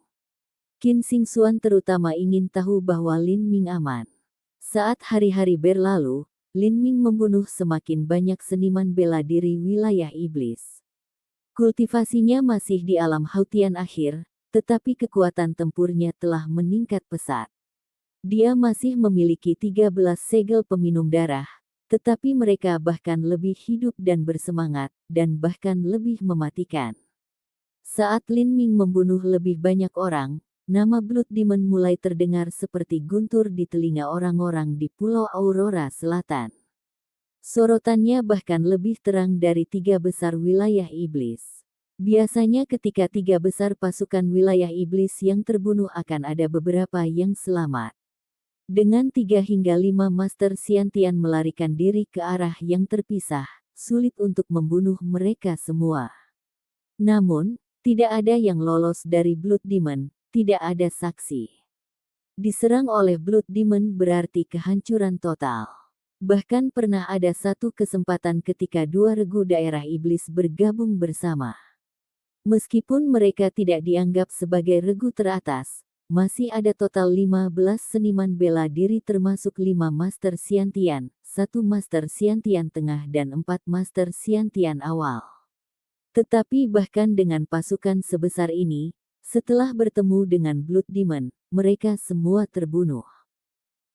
Qin Xingxuan terutama ingin tahu bahwa Lin Ming aman. Saat hari-hari berlalu, Lin Ming membunuh semakin banyak seniman bela diri wilayah iblis. Kultivasinya masih di alam Hautian akhir, tetapi kekuatan tempurnya telah meningkat pesat. Dia masih memiliki 13 segel peminum darah, tetapi mereka bahkan lebih hidup dan bersemangat, dan bahkan lebih mematikan. Saat Lin Ming membunuh lebih banyak orang, nama Blood Demon mulai terdengar seperti guntur di telinga orang-orang di Pulau Aurora Selatan. Sorotannya bahkan lebih terang dari 3 besar wilayah iblis. Biasanya ketika 3 besar pasukan wilayah iblis yang terbunuh akan ada beberapa yang selamat. Dengan 3 hingga 5 Master Xiantian melarikan diri ke arah yang terpisah, sulit untuk membunuh mereka semua. Namun, tidak ada yang lolos dari Blood Demon, tidak ada saksi. Diserang oleh Blood Demon berarti kehancuran total. Bahkan pernah ada satu kesempatan ketika 2 regu daerah iblis bergabung bersama. Meskipun mereka tidak dianggap sebagai regu teratas, masih ada total 15 seniman bela diri termasuk 5 Master Xiantian, 1 Master Xiantian tengah dan 4 Master Xiantian awal. Tetapi bahkan dengan pasukan sebesar ini, setelah bertemu dengan Blood Demon, mereka semua terbunuh.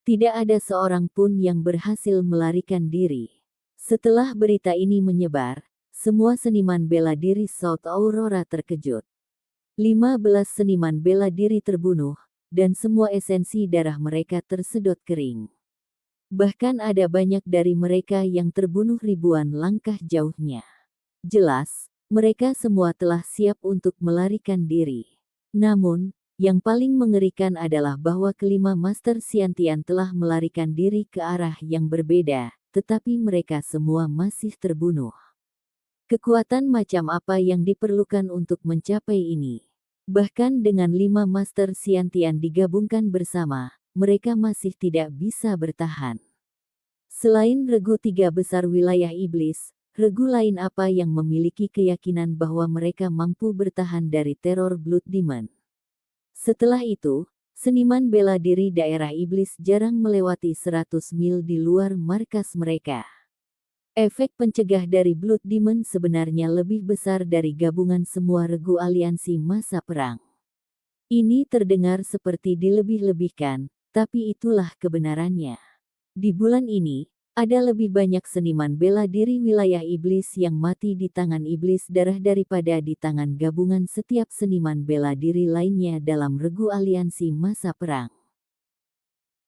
Tidak ada seorang pun yang berhasil melarikan diri. Setelah berita ini menyebar, semua seniman bela diri South Aurora terkejut. 15 seniman bela diri terbunuh, dan semua esensi darah mereka tersedot kering. Bahkan ada banyak dari mereka yang terbunuh ribuan langkah jauhnya. Jelas, mereka semua telah siap untuk melarikan diri. Namun, yang paling mengerikan adalah bahwa kelima Master Xiantian telah melarikan diri ke arah yang berbeda, tetapi mereka semua masih terbunuh. Kekuatan macam apa yang diperlukan untuk mencapai ini? Bahkan dengan 5 Master Xiantian digabungkan bersama, mereka masih tidak bisa bertahan. Selain regu 3 besar wilayah iblis, regu lain apa yang memiliki keyakinan bahwa mereka mampu bertahan dari teror Blood Demon? Setelah itu, seniman bela diri daerah iblis jarang melewati 100 mil di luar markas mereka. Efek pencegah dari Blood Demon sebenarnya lebih besar dari gabungan semua regu aliansi masa perang. Ini terdengar seperti dilebih-lebihkan, tapi itulah kebenarannya. Di bulan ini, ada lebih banyak seniman bela diri wilayah iblis yang mati di tangan iblis darah daripada di tangan gabungan setiap seniman bela diri lainnya dalam regu aliansi masa perang.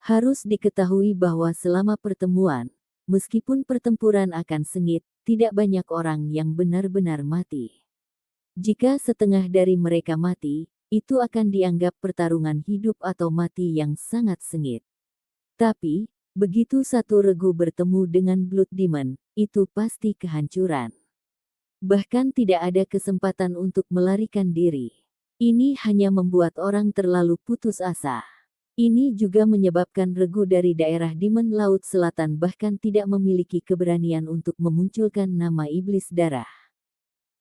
Harus diketahui bahwa selama pertemuan, meskipun pertempuran akan sengit, tidak banyak orang yang benar-benar mati. Jika setengah dari mereka mati, itu akan dianggap pertarungan hidup atau mati yang sangat sengit. Tapi, begitu satu regu bertemu dengan Blood Demon, itu pasti kehancuran. Bahkan tidak ada kesempatan untuk melarikan diri. Ini hanya membuat orang terlalu putus asa. Ini juga menyebabkan regu dari daerah Demon Laut Selatan bahkan tidak memiliki keberanian untuk memunculkan nama iblis darah.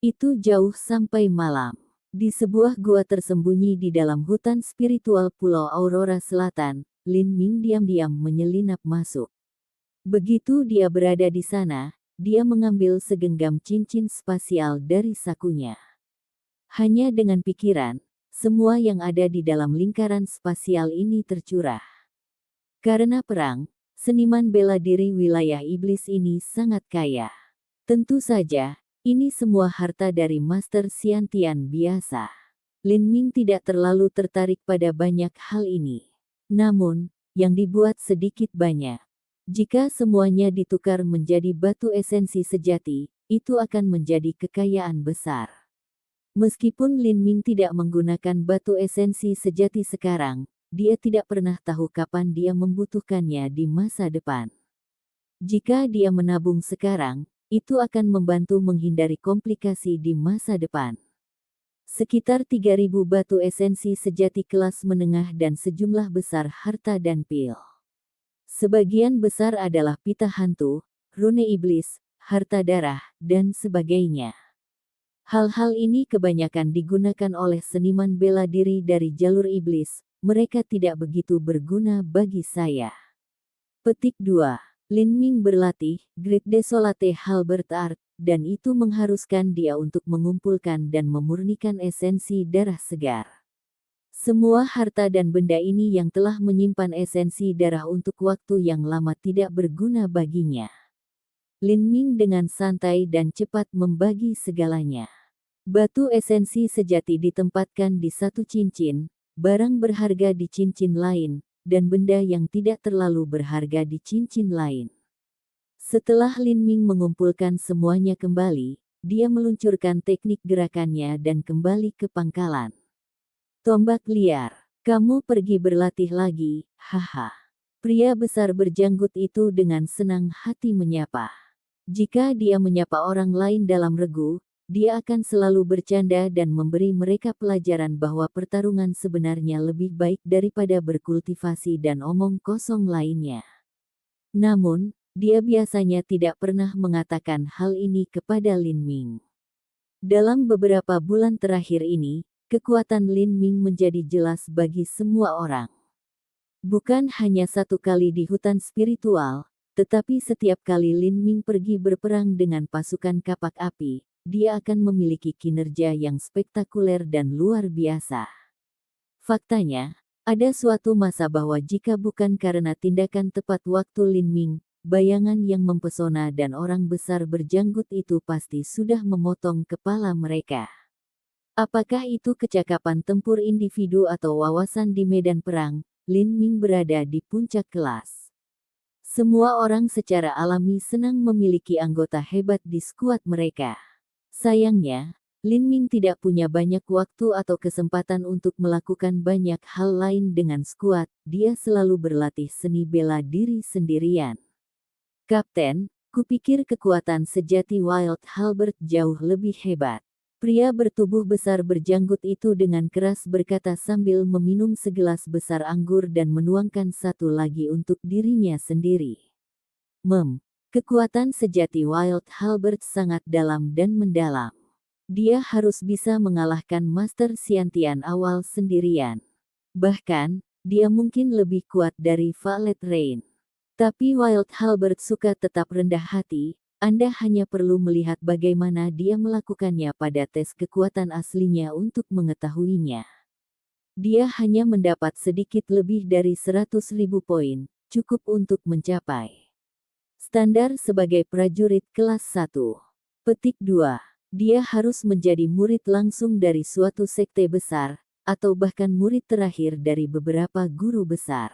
Itu jauh sampai malam. Di sebuah gua tersembunyi di dalam hutan spiritual Pulau Aurora Selatan, Lin Ming diam-diam menyelinap masuk. Begitu dia berada di sana, dia mengambil segenggam cincin spasial dari sakunya. Hanya dengan pikiran, semua yang ada di dalam lingkaran spasial ini tercurah. Karena perang, seniman bela diri wilayah iblis ini sangat kaya. Tentu saja, ini semua harta dari Master Xiantian biasa. Lin Ming tidak terlalu tertarik pada banyak hal ini. Namun, yang dibuat sedikit banyak. Jika semuanya ditukar menjadi batu esensi sejati, itu akan menjadi kekayaan besar. Meskipun Lin Ming tidak menggunakan batu esensi sejati sekarang, dia tidak pernah tahu kapan dia membutuhkannya di masa depan. Jika dia menabung sekarang, itu akan membantu menghindari komplikasi di masa depan. Sekitar 3.000 batu esensi sejati kelas menengah dan sejumlah besar harta dan pil. Sebagian besar adalah pita hantu, rune iblis, harta darah, dan sebagainya. Hal-hal ini kebanyakan digunakan oleh seniman bela diri dari jalur iblis, mereka tidak begitu berguna bagi saya. Petik 2. Lin Ming berlatih, Great Desolate Halberd Art, dan itu mengharuskan dia untuk mengumpulkan dan memurnikan esensi darah segar. Semua harta dan benda ini yang telah menyimpan esensi darah untuk waktu yang lama tidak berguna baginya. Lin Ming dengan santai dan cepat membagi segalanya. Batu esensi sejati ditempatkan di satu cincin, barang berharga di cincin lain, dan benda yang tidak terlalu berharga di cincin lain. Setelah Lin Ming mengumpulkan semuanya kembali, dia meluncurkan teknik gerakannya dan kembali ke pangkalan. Tombak liar, kamu pergi berlatih lagi, haha. Pria besar berjanggut itu dengan senang hati menyapa. Jika dia menyapa orang lain dalam regu, dia akan selalu bercanda dan memberi mereka pelajaran bahwa pertarungan sebenarnya lebih baik daripada berkultivasi dan omong kosong lainnya. Namun, dia biasanya tidak pernah mengatakan hal ini kepada Lin Ming. Dalam beberapa bulan terakhir ini, kekuatan Lin Ming menjadi jelas bagi semua orang. Bukan hanya satu kali di hutan spiritual, tetapi setiap kali Lin Ming pergi berperang dengan pasukan kapak api, dia akan memiliki kinerja yang spektakuler dan luar biasa. Faktanya, ada suatu masa bahwa jika bukan karena tindakan tepat waktu Lin Ming, bayangan yang mempesona dan orang besar berjanggut itu pasti sudah memotong kepala mereka. Apakah itu kecakapan tempur individu atau wawasan di medan perang, Lin Ming berada di puncak kelas. Semua orang secara alami senang memiliki anggota hebat di skuad mereka. Sayangnya, Lin Ming tidak punya banyak waktu atau kesempatan untuk melakukan banyak hal lain dengan skuad, dia selalu berlatih seni bela diri sendirian. Kapten, kupikir kekuatan sejati Wild Halberd jauh lebih hebat. Pria bertubuh besar berjanggut itu dengan keras berkata sambil meminum segelas besar anggur dan menuangkan satu lagi untuk dirinya sendiri. Kekuatan sejati Wild Halberd sangat dalam dan mendalam. Dia harus bisa mengalahkan Master Xiantian awal sendirian. Bahkan, dia mungkin lebih kuat dari Violet Rain. Tapi Wild Halberd suka tetap rendah hati, Anda hanya perlu melihat bagaimana dia melakukannya pada tes kekuatan aslinya untuk mengetahuinya. Dia hanya mendapat sedikit lebih dari 100.000 poin, cukup untuk mencapai standar sebagai prajurit kelas 1. Petik 2. Dia harus menjadi murid langsung dari suatu sekte besar, atau bahkan murid terakhir dari beberapa guru besar.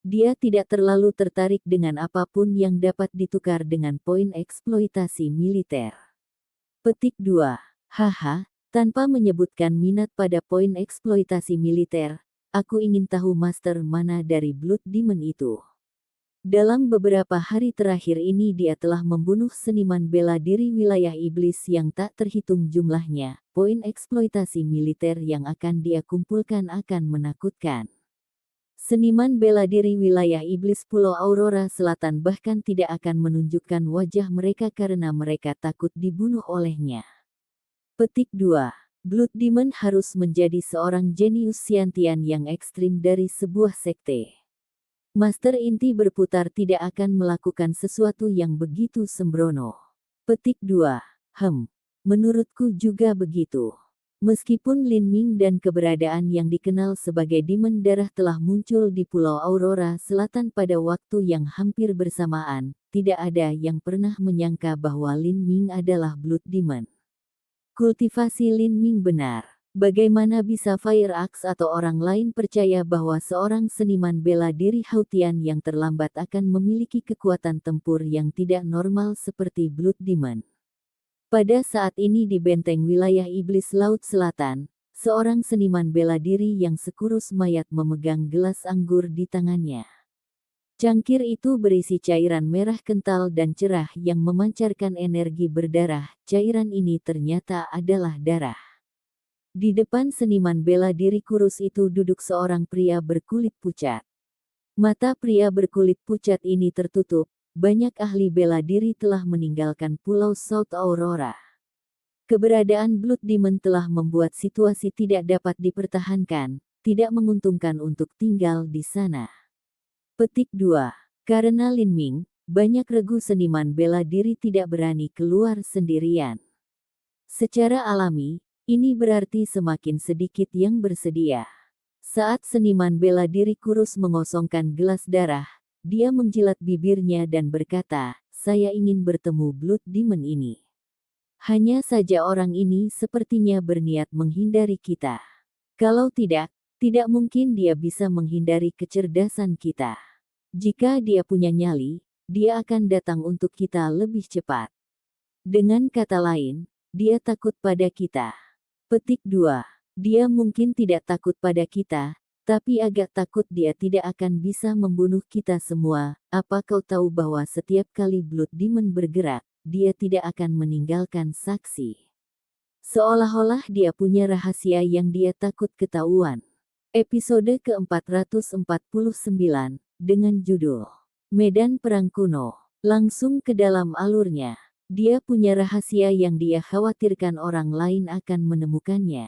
Dia tidak terlalu tertarik dengan apapun yang dapat ditukar dengan poin eksploitasi militer. Petik 2. Haha, tanpa menyebutkan minat pada poin eksploitasi militer, aku ingin tahu master mana dari Blood Demon itu. Dalam beberapa hari terakhir ini dia telah membunuh seniman bela diri wilayah iblis yang tak terhitung jumlahnya. Poin eksploitasi militer yang akan dia kumpulkan akan menakutkan. Seniman bela diri wilayah iblis Pulau Aurora Selatan bahkan tidak akan menunjukkan wajah mereka karena mereka takut dibunuh olehnya. Petik 2. Blood Demon harus menjadi seorang jenius Xiantian yang ekstrim dari sebuah sekte. Master inti berputar tidak akan melakukan sesuatu yang begitu sembrono. Petik 2. Menurutku juga begitu. Meskipun Lin Ming dan keberadaan yang dikenal sebagai Demon Darah telah muncul di Pulau Aurora Selatan pada waktu yang hampir bersamaan, tidak ada yang pernah menyangka bahwa Lin Ming adalah Blood Demon. Kultivasi Lin Ming benar. Bagaimana bisa Fire Axe atau orang lain percaya bahwa seorang seniman bela diri Hautian yang terlambat akan memiliki kekuatan tempur yang tidak normal seperti Blood Demon? Pada saat ini di benteng wilayah Iblis Laut Selatan, seorang seniman bela diri yang sekurus mayat memegang gelas anggur di tangannya. Cangkir itu berisi cairan merah kental dan cerah yang memancarkan energi berdarah. Cairan ini ternyata adalah darah. Di depan seniman bela diri kurus itu duduk seorang pria berkulit pucat. Mata pria berkulit pucat ini tertutup. Banyak ahli bela diri telah meninggalkan Pulau South Aurora. Keberadaan Blood Demon telah membuat situasi tidak dapat dipertahankan, tidak menguntungkan untuk tinggal di sana. Petik 2. Karena Lin Ming, banyak regu seniman bela diri tidak berani keluar sendirian. Secara alami, ini berarti semakin sedikit yang bersedia. Saat seniman bela diri kurus mengosongkan gelas darah, dia menjilat bibirnya dan berkata, "Saya ingin bertemu Blood Demon ini. Hanya saja orang ini sepertinya berniat menghindari kita. Kalau tidak, tidak mungkin dia bisa menghindari kecerdasan kita. Jika dia punya nyali, dia akan datang untuk kita lebih cepat. Dengan kata lain, dia takut pada kita." Petik 2. Dia mungkin tidak takut pada kita, tapi agak takut dia tidak akan bisa membunuh kita semua. Apa kau tahu bahwa setiap kali Blood Demon bergerak, dia tidak akan meninggalkan saksi? Seolah-olah dia punya rahasia yang dia takut ketahuan. Episode ke-449, dengan judul Medan Perang Kuno. Langsung ke dalam alurnya. Dia punya rahasia yang dia khawatirkan orang lain akan menemukannya.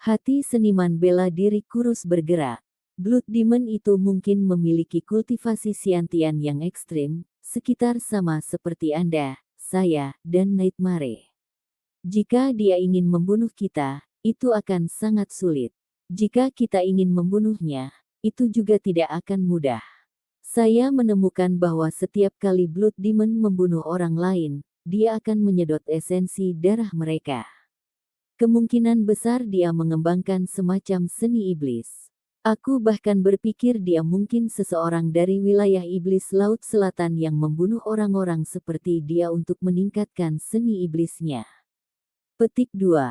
Hati seniman bela diri kurus bergerak. Blood Demon itu mungkin memiliki kultivasi Scientian yang ekstrim, sekitar sama seperti Anda, saya, dan Nightmare. Jika dia ingin membunuh kita, itu akan sangat sulit. Jika kita ingin membunuhnya, itu juga tidak akan mudah. Saya menemukan bahwa setiap kali Blood Demon membunuh orang lain, dia akan menyedot esensi darah mereka. Kemungkinan besar dia mengembangkan semacam seni iblis. Aku bahkan berpikir dia mungkin seseorang dari wilayah iblis Laut Selatan yang membunuh orang-orang seperti dia untuk meningkatkan seni iblisnya. Petik 2.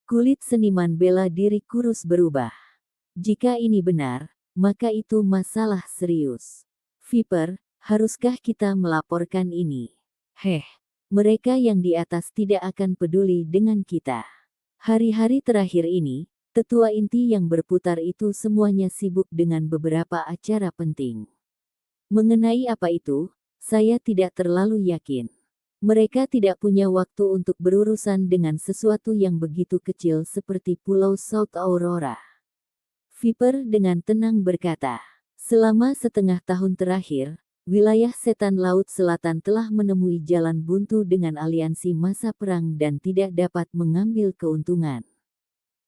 Kulit seniman bela diri kurus berubah. Jika ini benar, maka itu masalah serius. Viper, haruskah kita melaporkan ini? Mereka yang di atas tidak akan peduli dengan kita. Hari-hari terakhir ini, tetua inti yang berputar itu semuanya sibuk dengan beberapa acara penting. Mengenai apa itu, saya tidak terlalu yakin. Mereka tidak punya waktu untuk berurusan dengan sesuatu yang begitu kecil seperti Pulau South Aurora. Viper dengan tenang berkata, selama setengah tahun terakhir, wilayah setan Laut Selatan telah menemui jalan buntu dengan aliansi masa perang dan tidak dapat mengambil keuntungan.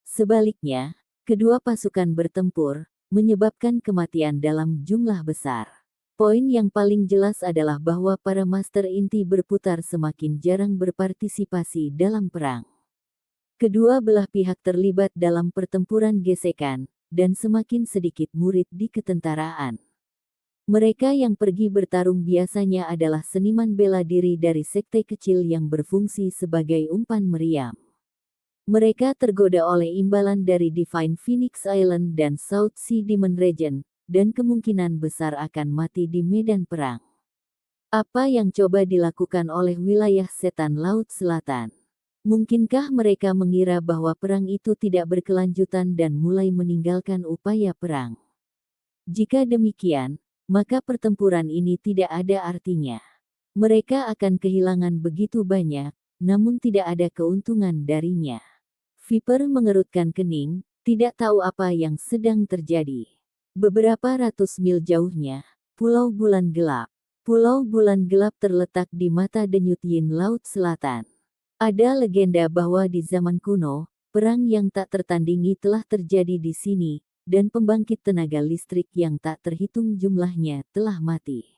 Sebaliknya, kedua pasukan bertempur, menyebabkan kematian dalam jumlah besar. Poin yang paling jelas adalah bahwa para master inti berputar semakin jarang berpartisipasi dalam perang. Kedua belah pihak terlibat dalam pertempuran gesekan, dan semakin sedikit murid di ketentaraan. Mereka yang pergi bertarung biasanya adalah seniman bela diri dari sekte kecil yang berfungsi sebagai umpan meriam. Mereka tergoda oleh imbalan dari Divine Phoenix Island dan South Sea Demon Region, dan kemungkinan besar akan mati di medan perang. Apa yang coba dilakukan oleh wilayah setan Laut Selatan? Mungkinkah mereka mengira bahwa perang itu tidak berkelanjutan dan mulai meninggalkan upaya perang? Jika demikian, maka pertempuran ini tidak ada artinya. Mereka akan kehilangan begitu banyak, namun tidak ada keuntungan darinya. Viper mengerutkan kening, tidak tahu apa yang sedang terjadi. Beberapa ratus mil jauhnya, Pulau Bulan Gelap. Pulau Bulan Gelap terletak di mata denyut Yin Laut Selatan. Ada legenda bahwa di zaman kuno, perang yang tak tertandingi telah terjadi di sini, dan pembangkit tenaga listrik yang tak terhitung jumlahnya telah mati.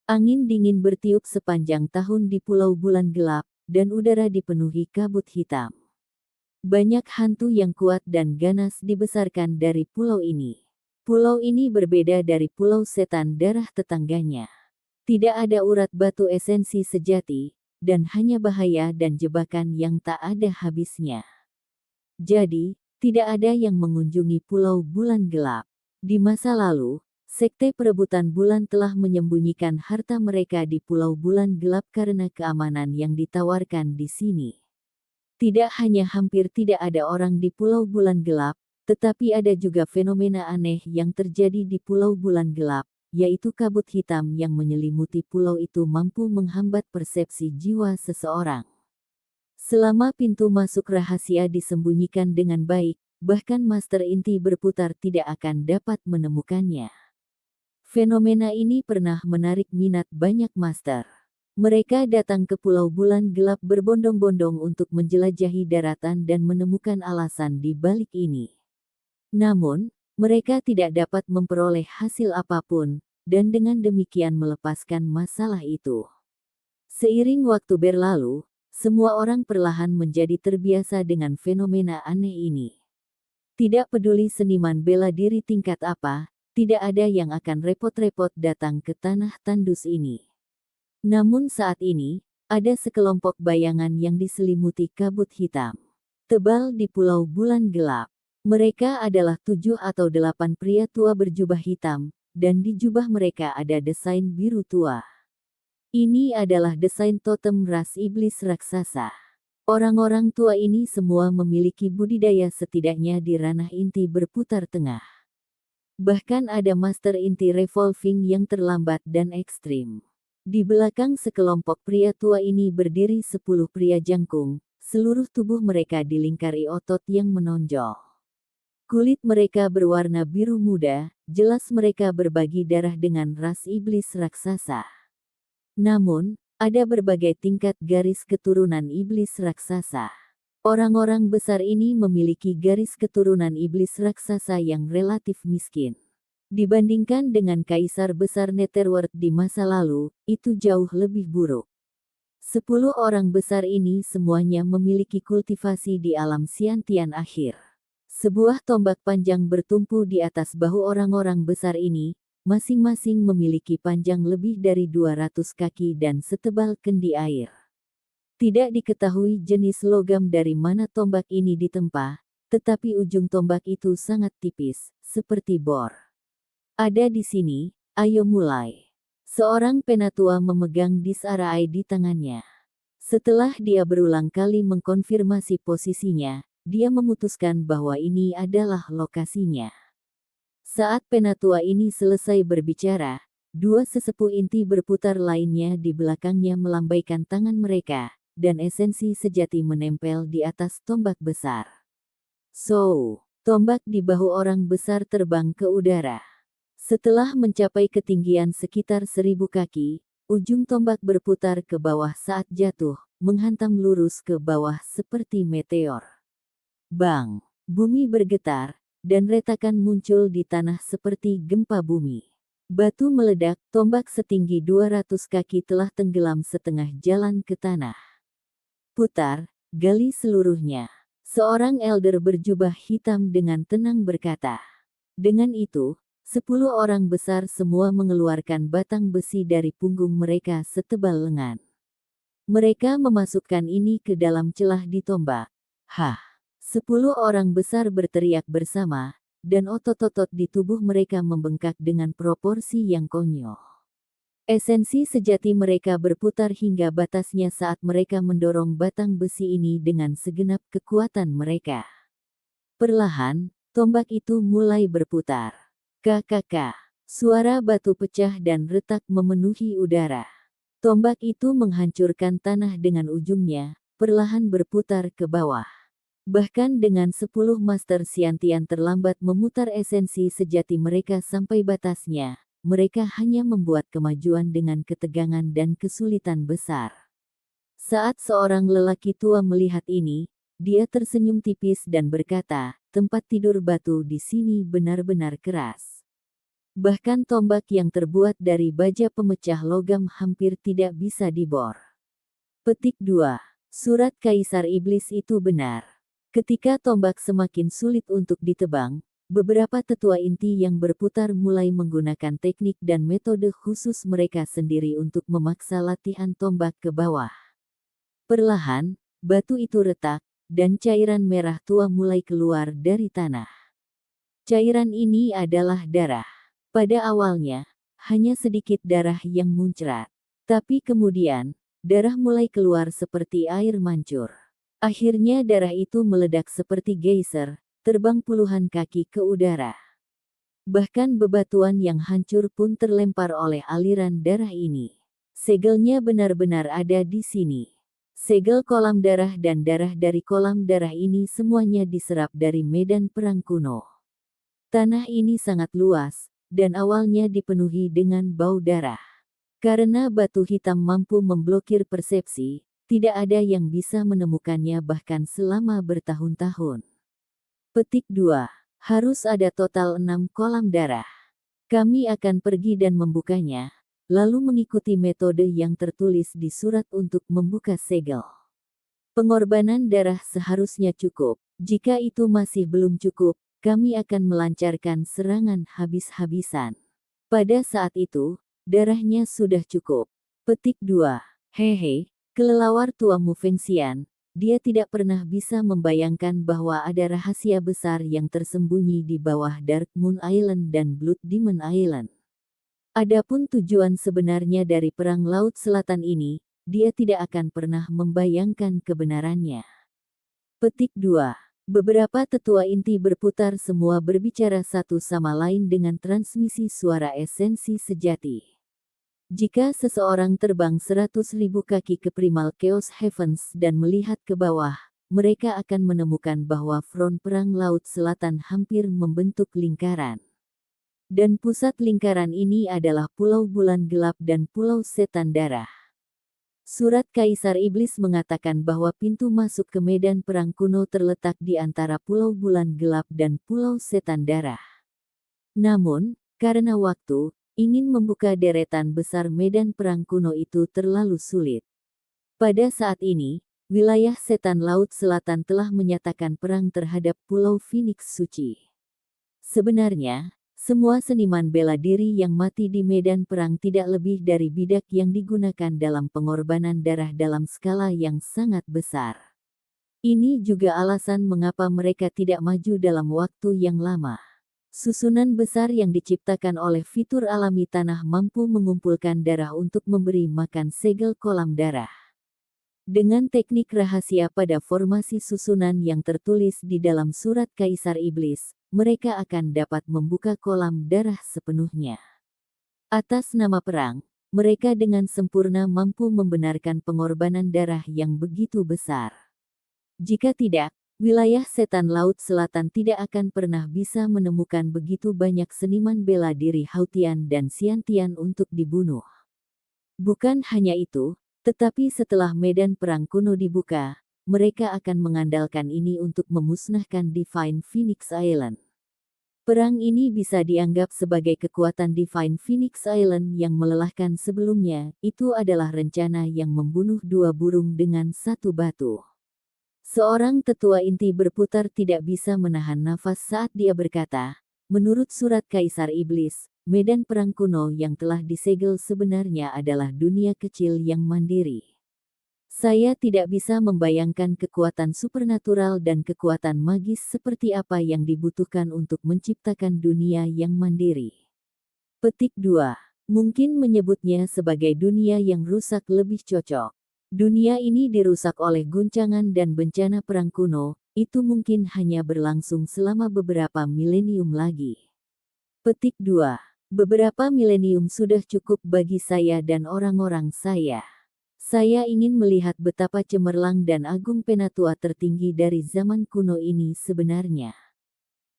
Angin dingin bertiup sepanjang tahun di Pulau Bulan Gelap, dan udara dipenuhi kabut hitam. Banyak hantu yang kuat dan ganas dibesarkan dari pulau ini. Pulau ini berbeda dari pulau setan darah tetangganya. Tidak ada urat batu esensi sejati, dan hanya bahaya dan jebakan yang tak ada habisnya. Jadi, tidak ada yang mengunjungi Pulau Bulan Gelap. Di masa lalu, Sekte perebutan bulan telah menyembunyikan harta mereka di Pulau Bulan Gelap karena keamanan yang ditawarkan di sini. Tidak hanya hampir tidak ada orang di Pulau Bulan Gelap, tetapi ada juga fenomena aneh yang terjadi di Pulau Bulan Gelap, yaitu kabut hitam yang menyelimuti pulau itu mampu menghambat persepsi jiwa seseorang. Selama pintu masuk rahasia disembunyikan dengan baik, bahkan Master Inti berputar tidak akan dapat menemukannya. Fenomena ini pernah menarik minat banyak master. Mereka datang ke Pulau Bulan Gelap berbondong-bondong untuk menjelajahi daratan dan menemukan alasan di balik ini. Namun, mereka tidak dapat memperoleh hasil apapun, dan dengan demikian melepaskan masalah itu. Seiring waktu berlalu, semua orang perlahan menjadi terbiasa dengan fenomena aneh ini. Tidak peduli seniman bela diri tingkat apa, tidak ada yang akan repot-repot datang ke tanah tandus ini. Namun saat ini, ada sekelompok bayangan yang diselimuti kabut hitam tebal di Pulau Bulan Gelap. Mereka adalah 7 atau 8 pria tua berjubah hitam, dan di jubah mereka ada desain biru tua. Ini adalah desain totem ras iblis raksasa. Orang-orang tua ini semua memiliki budidaya setidaknya di ranah inti berputar tengah. Bahkan ada master inti revolving yang terlambat dan ekstrim. Di belakang sekelompok pria tua ini berdiri 10 pria jangkung, seluruh tubuh mereka dilingkari otot yang menonjol. Kulit mereka berwarna biru muda, jelas mereka berbagi darah dengan ras iblis raksasa. Namun, ada berbagai tingkat garis keturunan iblis raksasa. Orang-orang besar ini memiliki garis keturunan iblis raksasa yang relatif miskin. Dibandingkan dengan kaisar besar Netherworld di masa lalu, itu jauh lebih buruk. 10 orang besar ini semuanya memiliki kultivasi di alam Xiantian akhir. Sebuah tombak panjang bertumpu di atas bahu orang-orang besar ini, masing-masing memiliki panjang lebih dari 200 kaki dan setebal kendi air. Tidak diketahui jenis logam dari mana tombak ini ditempa, tetapi ujung tombak itu sangat tipis, seperti bor. Ada di sini, ayo mulai. Seorang penatua memegang disarai di tangannya. Setelah dia berulang kali mengkonfirmasi posisinya, dia memutuskan bahwa ini adalah lokasinya. Saat penatua ini selesai berbicara, 2 sesepuh inti berputar lainnya di belakangnya melambaikan tangan mereka, dan esensi sejati menempel di atas tombak besar. Tombak di bahu orang besar terbang ke udara. Setelah mencapai ketinggian sekitar 1000 kaki, ujung tombak berputar ke bawah saat jatuh, menghantam lurus ke bawah seperti meteor. Bang! Bumi bergetar, dan retakan muncul di tanah seperti gempa bumi. Batu meledak, tombak setinggi 200 kaki telah tenggelam setengah jalan ke tanah. Putar, gali seluruhnya. Seorang elder berjubah hitam dengan tenang berkata. Dengan itu, 10 orang besar semua mengeluarkan batang besi dari punggung mereka setebal lengan. Mereka memasukkan ini ke dalam celah di tombak. 10 orang besar berteriak bersama, dan otot-otot di tubuh mereka membengkak dengan proporsi yang konyol. Esensi sejati mereka berputar hingga batasnya saat mereka mendorong batang besi ini dengan segenap kekuatan mereka. Perlahan, tombak itu mulai berputar. Kakak, suara batu pecah dan retak memenuhi udara. Tombak itu menghancurkan tanah dengan ujungnya, perlahan berputar ke bawah. Bahkan dengan 10 master Xiantian terlambat memutar esensi sejati mereka sampai batasnya, mereka hanya membuat kemajuan dengan ketegangan dan kesulitan besar. Saat seorang lelaki tua melihat ini, dia tersenyum tipis dan berkata, tempat tidur batu di sini benar-benar keras. Bahkan tombak yang terbuat dari baja pemecah logam hampir tidak bisa dibor. Petik 2. Surat Kaisar Iblis itu benar. Ketika tombak semakin sulit untuk ditebang, beberapa tetua inti yang berputar mulai menggunakan teknik dan metode khusus mereka sendiri untuk memaksa latihan tombak ke bawah. Perlahan, batu itu retak, dan cairan merah tua mulai keluar dari tanah. Cairan ini adalah darah. Pada awalnya, hanya sedikit darah yang muncrat. Tapi kemudian, darah mulai keluar seperti air mancur. Akhirnya darah itu meledak seperti geyser, terbang puluhan kaki ke udara. Bahkan bebatuan yang hancur pun terlempar oleh aliran darah ini. Segelnya benar-benar ada di sini. Segel kolam darah dan darah dari kolam darah ini semuanya diserap dari medan perang kuno. Tanah ini sangat luas, dan awalnya dipenuhi dengan bau darah. Karena batu hitam mampu memblokir persepsi, tidak ada yang bisa menemukannya bahkan selama bertahun-tahun. Petik 2. Harus ada total 6 kolam darah. Kami akan pergi dan membukanya, lalu mengikuti metode yang tertulis di surat untuk membuka segel. Pengorbanan darah seharusnya cukup. Jika itu masih belum cukup, kami akan melancarkan serangan habis-habisan. Pada saat itu, darahnya sudah cukup. Petik 2. Hehe, kelelawar tua Mu Fengxian, dia tidak pernah bisa membayangkan bahwa ada rahasia besar yang tersembunyi di bawah Dark Moon Island dan Blood Demon Island. Adapun tujuan sebenarnya dari Perang Laut Selatan ini, dia tidak akan pernah membayangkan kebenarannya. Petik 2. Beberapa tetua inti berputar semua berbicara satu sama lain dengan transmisi suara esensi sejati. Jika seseorang terbang 100.000 kaki ke Primal Chaos Heavens dan melihat ke bawah, mereka akan menemukan bahwa front Perang Laut Selatan hampir membentuk lingkaran. Dan pusat lingkaran ini adalah Pulau Bulan Gelap dan Pulau Setan Darah. Surat Kaisar Iblis mengatakan bahwa pintu masuk ke medan perang kuno terletak di antara Pulau Bulan Gelap dan Pulau Setan Darah. Namun, karena waktu, ingin membuka deretan besar medan perang kuno itu terlalu sulit. Pada saat ini, wilayah Setan Laut Selatan telah menyatakan perang terhadap Pulau Phoenix Suci. Sebenarnya, semua seniman bela diri yang mati di medan perang tidak lebih dari bidak yang digunakan dalam pengorbanan darah dalam skala yang sangat besar. Ini juga alasan mengapa mereka tidak maju dalam waktu yang lama. Susunan besar yang diciptakan oleh fitur alami tanah mampu mengumpulkan darah untuk memberi makan segel kolam darah. Dengan teknik rahasia pada formasi susunan yang tertulis di dalam surat Kaisar Iblis, mereka akan dapat membuka kolam darah sepenuhnya. Atas nama perang, mereka dengan sempurna mampu membenarkan pengorbanan darah yang begitu besar. Jika tidak, wilayah Setan Laut Selatan tidak akan pernah bisa menemukan begitu banyak seniman bela diri Hautian dan Xiantian untuk dibunuh. Bukan hanya itu, tetapi setelah medan perang kuno dibuka, mereka akan mengandalkan ini untuk memusnahkan Divine Phoenix Island. Perang ini bisa dianggap sebagai kekuatan Divine Phoenix Island yang melelahkan sebelumnya. Itu adalah rencana yang membunuh dua burung dengan satu batu. Seorang tetua inti berputar tidak bisa menahan nafas saat dia berkata, menurut surat Kaisar Iblis, medan perang kuno yang telah disegel sebenarnya adalah dunia kecil yang mandiri. Saya tidak bisa membayangkan kekuatan supernatural dan kekuatan magis seperti apa yang dibutuhkan untuk menciptakan dunia yang mandiri. Petik 2. Mungkin menyebutnya sebagai dunia yang rusak lebih cocok. Dunia ini dirusak oleh guncangan dan bencana perang kuno, itu mungkin hanya berlangsung selama beberapa milenium lagi. Petik 2. Beberapa milenium sudah cukup bagi saya dan orang-orang saya. Saya ingin melihat betapa cemerlang dan agung penatua tertinggi dari zaman kuno ini sebenarnya.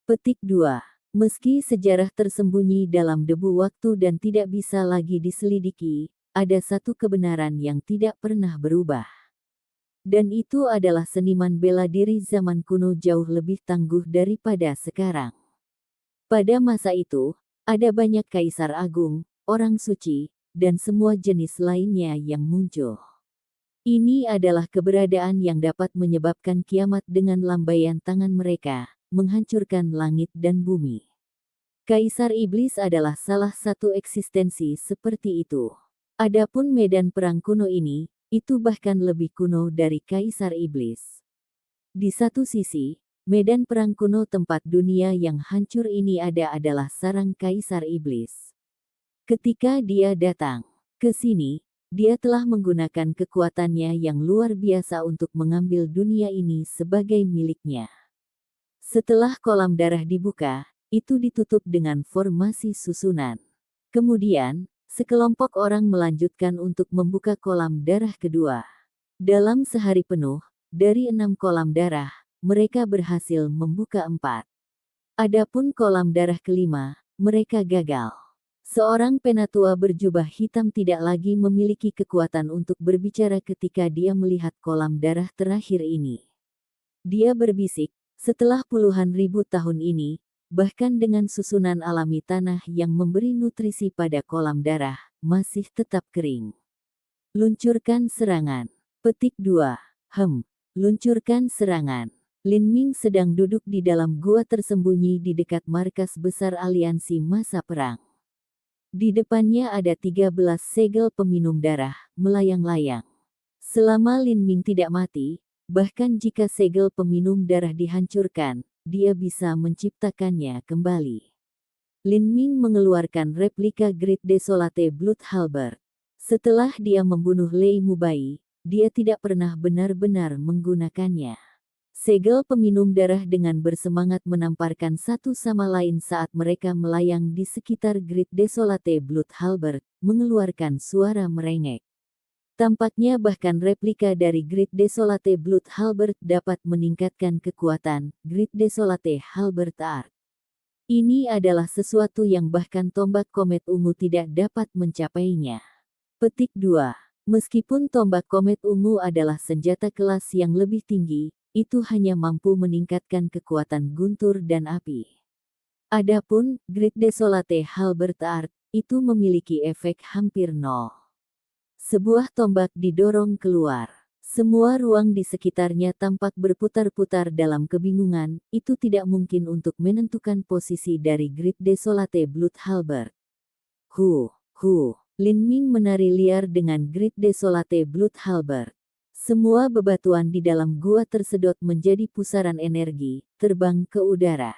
Petik 2. Meski sejarah tersembunyi dalam debu waktu dan tidak bisa lagi diselidiki, ada satu kebenaran yang tidak pernah berubah. Dan itu adalah seniman bela diri zaman kuno jauh lebih tangguh daripada sekarang. Pada masa itu, ada banyak kaisar agung, orang suci, dan semua jenis lainnya yang muncul. Ini adalah keberadaan yang dapat menyebabkan kiamat dengan lambaian tangan mereka, menghancurkan langit dan bumi. Kaisar Iblis adalah salah satu eksistensi seperti itu. Adapun medan perang kuno ini, itu bahkan lebih kuno dari Kaisar Iblis. Di satu sisi, medan perang kuno tempat dunia yang hancur ini adalah sarang Kaisar Iblis. Ketika dia datang ke sini, dia telah menggunakan kekuatannya yang luar biasa untuk mengambil dunia ini sebagai miliknya. Setelah kolam darah dibuka, itu ditutup dengan formasi susunan. Kemudian, sekelompok orang melanjutkan untuk membuka kolam darah kedua. Dalam sehari penuh, dari 6 kolam darah, mereka berhasil membuka 4. Adapun kolam darah kelima, mereka gagal. Seorang penatua berjubah hitam tidak lagi memiliki kekuatan untuk berbicara ketika dia melihat kolam darah terakhir ini. Dia berbisik, setelah puluhan ribu tahun ini, bahkan dengan susunan alami tanah yang memberi nutrisi pada kolam darah, masih tetap kering. Luncurkan serangan. Petik 2. Luncurkan serangan. Lin Ming sedang duduk di dalam gua tersembunyi di dekat markas besar aliansi masa perang. Di depannya ada 13 segel peminum darah, melayang-layang. Selama Lin Ming tidak mati, bahkan jika segel peminum darah dihancurkan, dia bisa menciptakannya kembali. Lin Ming mengeluarkan replika Great Desolate Blood Halberd. Setelah dia membunuh Lei Mubai, dia tidak pernah benar-benar menggunakannya. Segel peminum darah dengan bersemangat menamparkan satu sama lain saat mereka melayang di sekitar Great Desolate Blood Halberd, mengeluarkan suara merengek. Tampaknya bahkan replika dari Great Desolate Blood Halberd dapat meningkatkan kekuatan Great Desolate Halberd Art. Ini adalah sesuatu yang bahkan tombak komet ungu tidak dapat mencapainya. Petik 2. Meskipun tombak komet ungu adalah senjata kelas yang lebih tinggi, itu hanya mampu meningkatkan kekuatan guntur dan api. Adapun Great Desolate Halberd Art, itu memiliki efek hampir nol. Sebuah tombak didorong keluar. Semua ruang di sekitarnya tampak berputar-putar dalam kebingungan, itu tidak mungkin untuk menentukan posisi dari Great Desolate Blood Halberd. Lin Ming menari liar dengan Great Desolate Blood Halberd. Semua bebatuan di dalam gua tersedot menjadi pusaran energi, terbang ke udara.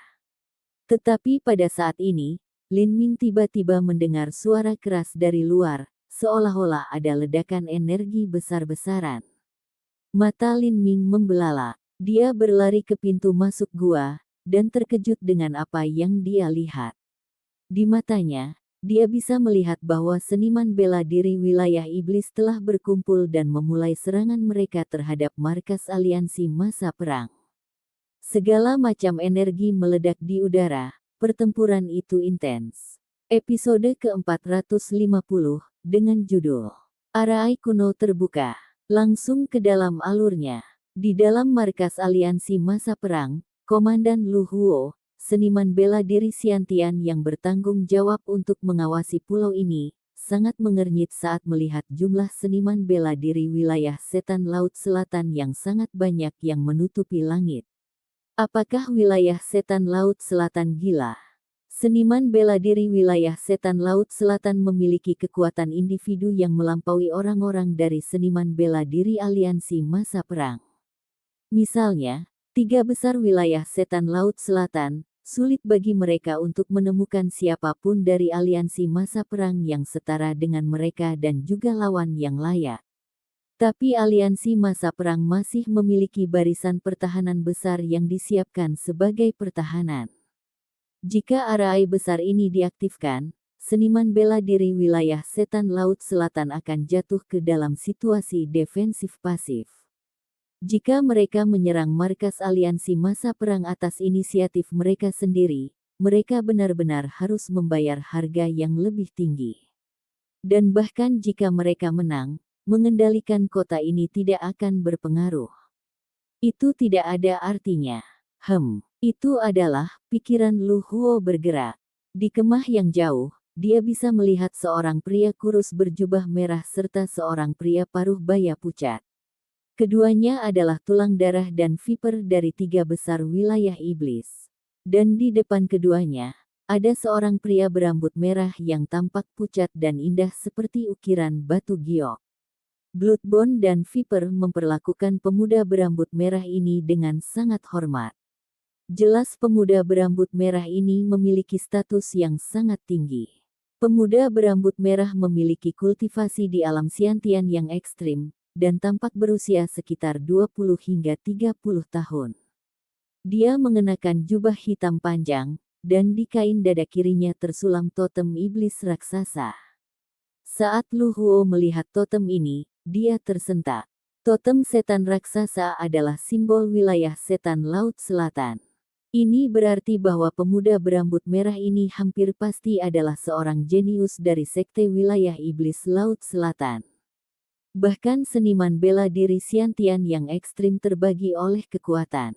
Tetapi pada saat ini, Lin Ming tiba-tiba mendengar suara keras dari luar, seolah-olah ada ledakan energi besar-besaran. Mata Lin Ming membelalak. Dia berlari ke pintu masuk gua, dan terkejut dengan apa yang dia lihat. Di matanya, dia bisa melihat bahwa seniman bela diri wilayah iblis telah berkumpul dan memulai serangan mereka terhadap markas aliansi masa perang. Segala macam energi meledak di udara, pertempuran itu intens. Episode ke-450, dengan judul Arai Kuno Terbuka, langsung ke dalam alurnya. Di dalam markas aliansi masa perang, Komandan Lu Huo, seniman bela diri Xiantian yang bertanggung jawab untuk mengawasi pulau ini, sangat mengernyit saat melihat jumlah seniman bela diri wilayah setan Laut Selatan yang sangat banyak yang menutupi langit. Apakah wilayah setan Laut Selatan gila? Seniman bela diri wilayah setan Laut Selatan memiliki kekuatan individu yang melampaui orang-orang dari seniman bela diri aliansi masa perang. Misalnya, 3 besar wilayah setan Laut Selatan, sulit bagi mereka untuk menemukan siapapun dari aliansi masa perang yang setara dengan mereka dan juga lawan yang layak. Tapi aliansi masa perang masih memiliki barisan pertahanan besar yang disiapkan sebagai pertahanan. Jika arai besar ini diaktifkan, seniman bela diri wilayah setan Laut Selatan akan jatuh ke dalam situasi defensif pasif. Jika mereka menyerang markas aliansi masa perang atas inisiatif mereka sendiri, mereka benar-benar harus membayar harga yang lebih tinggi. Dan bahkan jika mereka menang, mengendalikan kota ini tidak akan berpengaruh. Itu tidak ada artinya. Itu adalah pikiran Lu Huo bergerak. Di kemah yang jauh, dia bisa melihat seorang pria kurus berjubah merah serta seorang pria paruh baya pucat. Keduanya adalah tulang darah dan viper dari 3 besar wilayah iblis. Dan di depan keduanya, ada seorang pria berambut merah yang tampak pucat dan indah seperti ukiran batu giok. Bloodbone dan Viper memperlakukan pemuda berambut merah ini dengan sangat hormat. Jelas pemuda berambut merah ini memiliki status yang sangat tinggi. Pemuda berambut merah memiliki kultivasi di alam Xiantian yang ekstrim, dan tampak berusia sekitar 20 hingga 30 tahun. Dia mengenakan jubah hitam panjang, dan di kain dada kirinya tersulam totem iblis raksasa. Saat Lu Huo melihat totem ini, dia tersentak. Totem setan raksasa adalah simbol wilayah setan Laut Selatan. Ini berarti bahwa pemuda berambut merah ini hampir pasti adalah seorang jenius dari sekte wilayah iblis Laut Selatan. Bahkan seniman bela diri Xiantian yang ekstrim terbagi oleh kekuatan.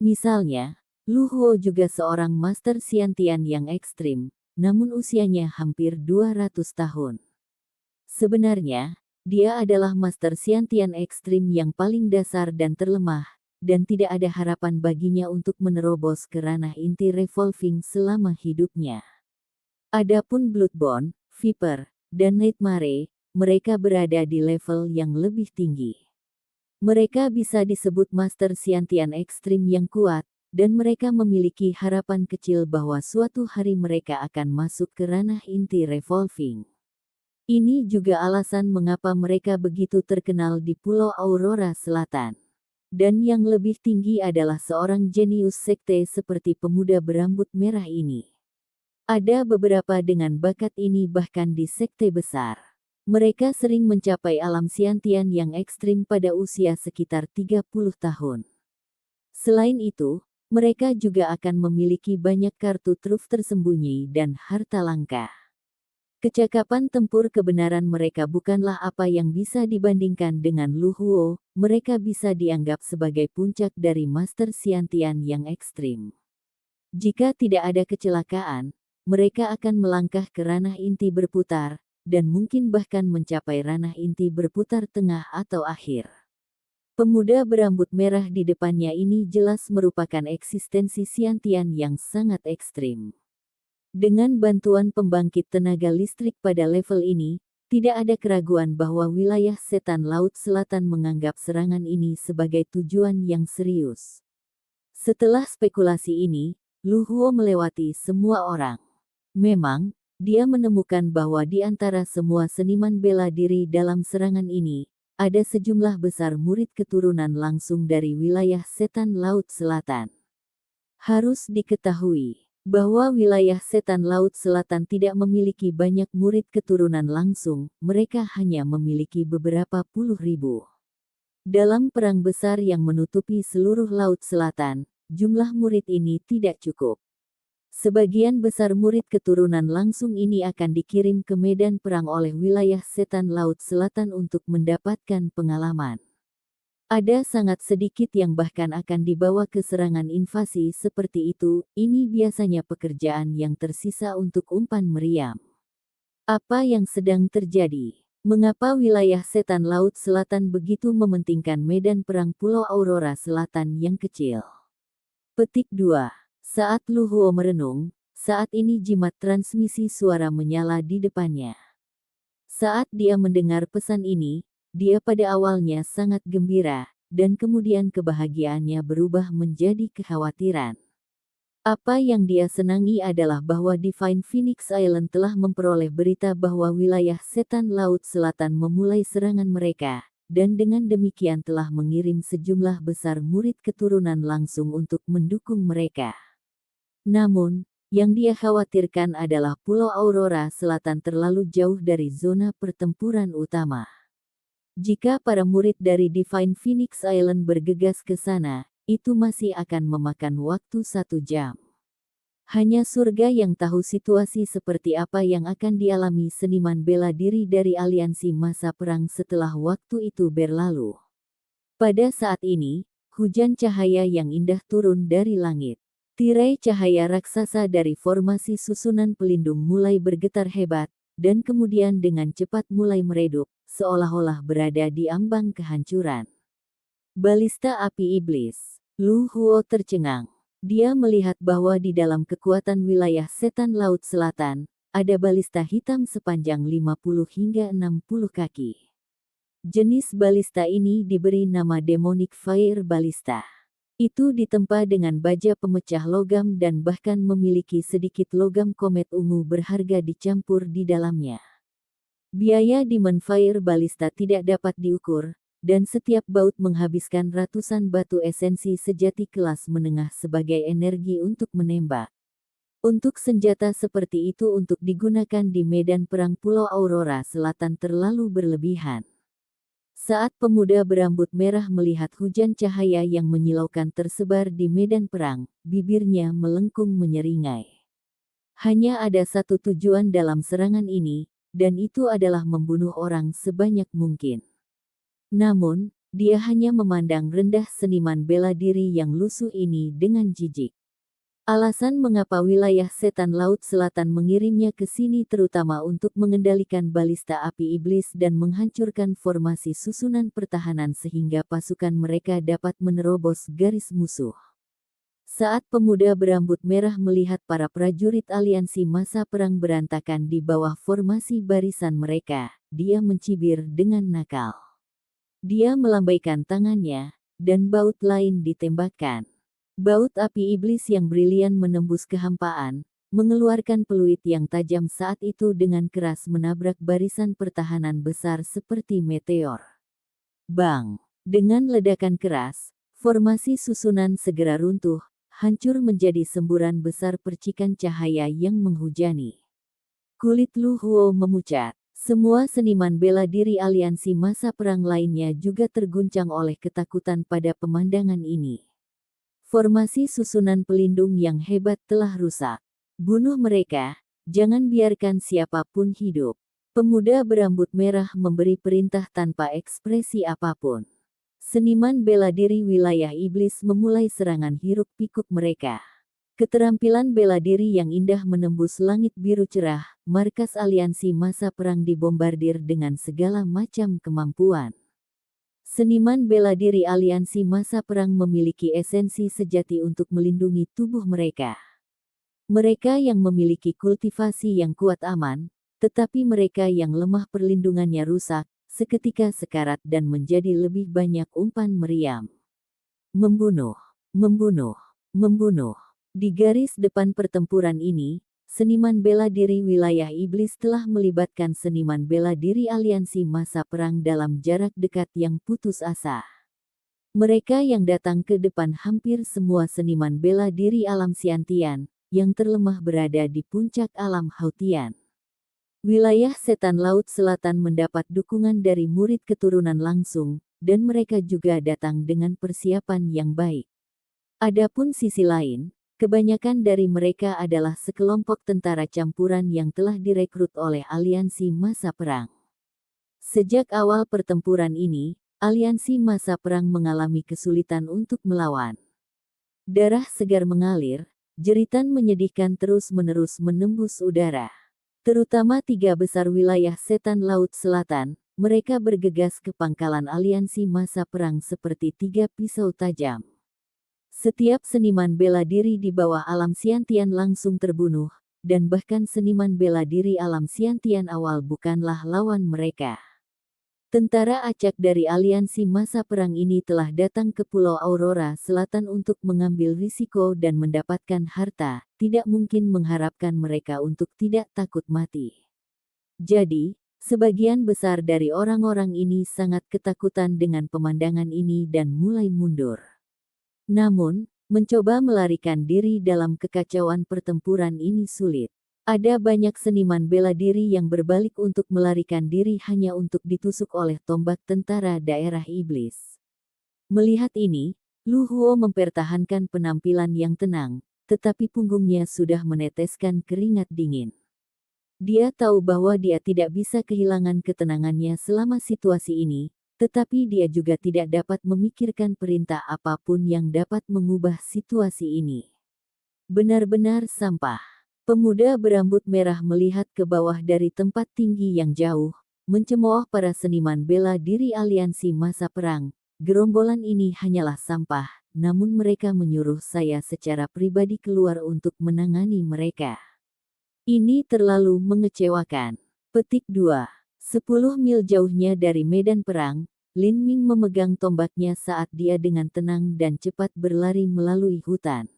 Misalnya, Lu Huo juga seorang master Xiantian yang ekstrim, namun usianya hampir 200 tahun. Sebenarnya, dia adalah master Xiantian ekstrim yang paling dasar dan terlemah, dan tidak ada harapan baginya untuk menerobos ke ranah inti revolving selama hidupnya. Adapun Bloodborne, Viper, dan Nightmare, mereka berada di level yang lebih tinggi. Mereka bisa disebut master Xiantian ekstrim yang kuat, dan mereka memiliki harapan kecil bahwa suatu hari mereka akan masuk ke ranah inti revolving. Ini juga alasan mengapa mereka begitu terkenal di Pulau Aurora Selatan. Dan yang lebih tinggi adalah seorang jenius sekte seperti pemuda berambut merah ini. Ada beberapa dengan bakat ini bahkan di sekte besar. Mereka sering mencapai alam Xiantian yang ekstrim pada usia sekitar 30 tahun. Selain itu, mereka juga akan memiliki banyak kartu truf tersembunyi dan harta langka. Kecakapan tempur kebenaran mereka bukanlah apa yang bisa dibandingkan dengan Lu Huo, mereka bisa dianggap sebagai puncak dari master Xiantian yang ekstrim. Jika tidak ada kecelakaan, mereka akan melangkah ke ranah inti berputar, dan mungkin bahkan mencapai ranah inti berputar tengah atau akhir. Pemuda berambut merah di depannya ini jelas merupakan eksistensi Xiantian yang sangat ekstrim. Dengan bantuan pembangkit tenaga listrik pada level ini, tidak ada keraguan bahwa wilayah setan Laut Selatan menganggap serangan ini sebagai tujuan yang serius. Setelah spekulasi ini, Lu Huo melewati semua orang. Memang, dia menemukan bahwa di antara semua seniman bela diri dalam serangan ini, ada sejumlah besar murid keturunan langsung dari wilayah setan Laut Selatan. Harus diketahui bahwa wilayah setan Laut Selatan tidak memiliki banyak murid keturunan langsung, mereka hanya memiliki beberapa puluh ribu. Dalam perang besar yang menutupi seluruh Laut Selatan, jumlah murid ini tidak cukup. Sebagian besar murid keturunan langsung ini akan dikirim ke medan perang oleh wilayah setan Laut Selatan untuk mendapatkan pengalaman. Ada sangat sedikit yang bahkan akan dibawa ke serangan invasi seperti itu, ini biasanya pekerjaan yang tersisa untuk umpan meriam. Apa yang sedang terjadi? Mengapa wilayah setan Laut Selatan begitu mementingkan medan perang Pulau Aurora Selatan yang kecil? Petik 2. Saat Lu Huo merenung, saat ini jimat transmisi suara menyala di depannya. Saat dia mendengar pesan ini, dia pada awalnya sangat gembira, dan kemudian kebahagiaannya berubah menjadi kekhawatiran. Apa yang dia senangi adalah bahwa Divine Phoenix Island telah memperoleh berita bahwa wilayah setan Laut Selatan memulai serangan mereka, dan dengan demikian telah mengirim sejumlah besar murid keturunan langsung untuk mendukung mereka. Namun, yang dia khawatirkan adalah Pulau Aurora Selatan terlalu jauh dari zona pertempuran utama. Jika para murid dari Divine Phoenix Island bergegas ke sana, itu masih akan memakan waktu 1 jam. Hanya surga yang tahu situasi seperti apa yang akan dialami seniman bela diri dari aliansi masa perang setelah waktu itu berlalu. Pada saat ini, hujan cahaya yang indah turun dari langit. Tirai cahaya raksasa dari formasi susunan pelindung mulai bergetar hebat, dan kemudian dengan cepat mulai meredup, seolah-olah berada di ambang kehancuran. Balista api iblis. Lu Huo tercengang. Dia melihat bahwa di dalam kekuatan wilayah setan Laut Selatan, ada balista hitam sepanjang 50 hingga 60 kaki. Jenis balista ini diberi nama Demonic Fire Ballista. Itu ditempa dengan baja pemecah logam dan bahkan memiliki sedikit logam komet ungu berharga dicampur di dalamnya. Biaya Diamond Fire Ballista tidak dapat diukur, dan setiap baut menghabiskan ratusan batu esensi sejati kelas menengah sebagai energi untuk menembak. Untuk senjata seperti itu untuk digunakan di medan perang Pulau Aurora Selatan terlalu berlebihan. Saat pemuda berambut merah melihat hujan cahaya yang menyilaukan tersebar di medan perang, bibirnya melengkung menyeringai. Hanya ada satu tujuan dalam serangan ini, dan itu adalah membunuh orang sebanyak mungkin. Namun, dia hanya memandang rendah seniman bela diri yang lusuh ini dengan jijik. Alasan mengapa wilayah setan Laut Selatan mengirimnya ke sini terutama untuk mengendalikan balista api iblis dan menghancurkan formasi susunan pertahanan sehingga pasukan mereka dapat menerobos garis musuh. Saat pemuda berambut merah melihat para prajurit aliansi masa perang berantakan di bawah formasi barisan mereka, dia mencibir dengan nakal. Dia melambaikan tangannya, dan baut lain ditembakkan. Baut api iblis yang brilian menembus kehampaan, mengeluarkan peluit yang tajam saat itu dengan keras menabrak barisan pertahanan besar seperti meteor. Bang! Dengan ledakan keras, formasi susunan segera runtuh, hancur menjadi semburan besar percikan cahaya yang menghujani. Kulit Lu Huo memucat. Semua seniman bela diri aliansi masa perang lainnya juga terguncang oleh ketakutan pada pemandangan ini. Formasi susunan pelindung yang hebat telah rusak. Bunuh mereka, jangan biarkan siapapun hidup. Pemuda berambut merah memberi perintah tanpa ekspresi apapun. Seniman bela diri wilayah iblis memulai serangan hiruk-pikuk mereka. Keterampilan bela diri yang indah menembus langit biru cerah, markas aliansi masa perang dibombardir dengan segala macam kemampuan. Seniman bela diri aliansi masa perang memiliki esensi sejati untuk melindungi tubuh mereka. Mereka yang memiliki kultivasi yang kuat aman, tetapi mereka yang lemah perlindungannya rusak, seketika sekarat dan menjadi lebih banyak umpan meriam. Membunuh, membunuh, membunuh. Di garis depan pertempuran ini, seniman bela diri wilayah iblis telah melibatkan seniman bela diri aliansi masa perang dalam jarak dekat yang putus asa. Mereka yang datang ke depan hampir semua seniman bela diri alam Siantian, yang terlemah berada di puncak alam Hautian. Wilayah setan Laut Selatan mendapat dukungan dari murid keturunan langsung, dan mereka juga datang dengan persiapan yang baik. Adapun sisi lain, kebanyakan dari mereka adalah sekelompok tentara campuran yang telah direkrut oleh aliansi masa perang. Sejak awal pertempuran ini, aliansi masa perang mengalami kesulitan untuk melawan. Darah segar mengalir, jeritan menyedihkan terus-menerus menembus udara. Terutama tiga besar wilayah setan Laut Selatan, mereka bergegas ke pangkalan aliansi masa perang seperti tiga pisau tajam. Setiap seniman bela diri di bawah alam Siantian langsung terbunuh, dan bahkan seniman bela diri alam Siantian awal bukanlah lawan mereka. Tentara acak dari aliansi masa perang ini telah datang ke Pulau Aurora Selatan untuk mengambil risiko dan mendapatkan harta, tidak mungkin mengharapkan mereka untuk tidak takut mati. Jadi, sebagian besar dari orang-orang ini sangat ketakutan dengan pemandangan ini dan mulai mundur. Namun, mencoba melarikan diri dalam kekacauan pertempuran ini sulit. Ada banyak seniman bela diri yang berbalik untuk melarikan diri hanya untuk ditusuk oleh tombak tentara daerah iblis. Melihat ini, Lu Huo mempertahankan penampilan yang tenang, tetapi punggungnya sudah meneteskan keringat dingin. Dia tahu bahwa dia tidak bisa kehilangan ketenangannya selama situasi ini, tetapi dia juga tidak dapat memikirkan perintah apapun yang dapat mengubah situasi ini. Benar-benar sampah. Pemuda berambut merah melihat ke bawah dari tempat tinggi yang jauh, mencemooh para seniman bela diri aliansi masa perang. Gerombolan ini hanyalah sampah, namun mereka menyuruh saya secara pribadi keluar untuk menangani mereka. Ini terlalu mengecewakan. Petik 2. 10 mil jauhnya dari medan perang, Lin Ming memegang tombaknya saat dia dengan tenang dan cepat berlari melalui hutan.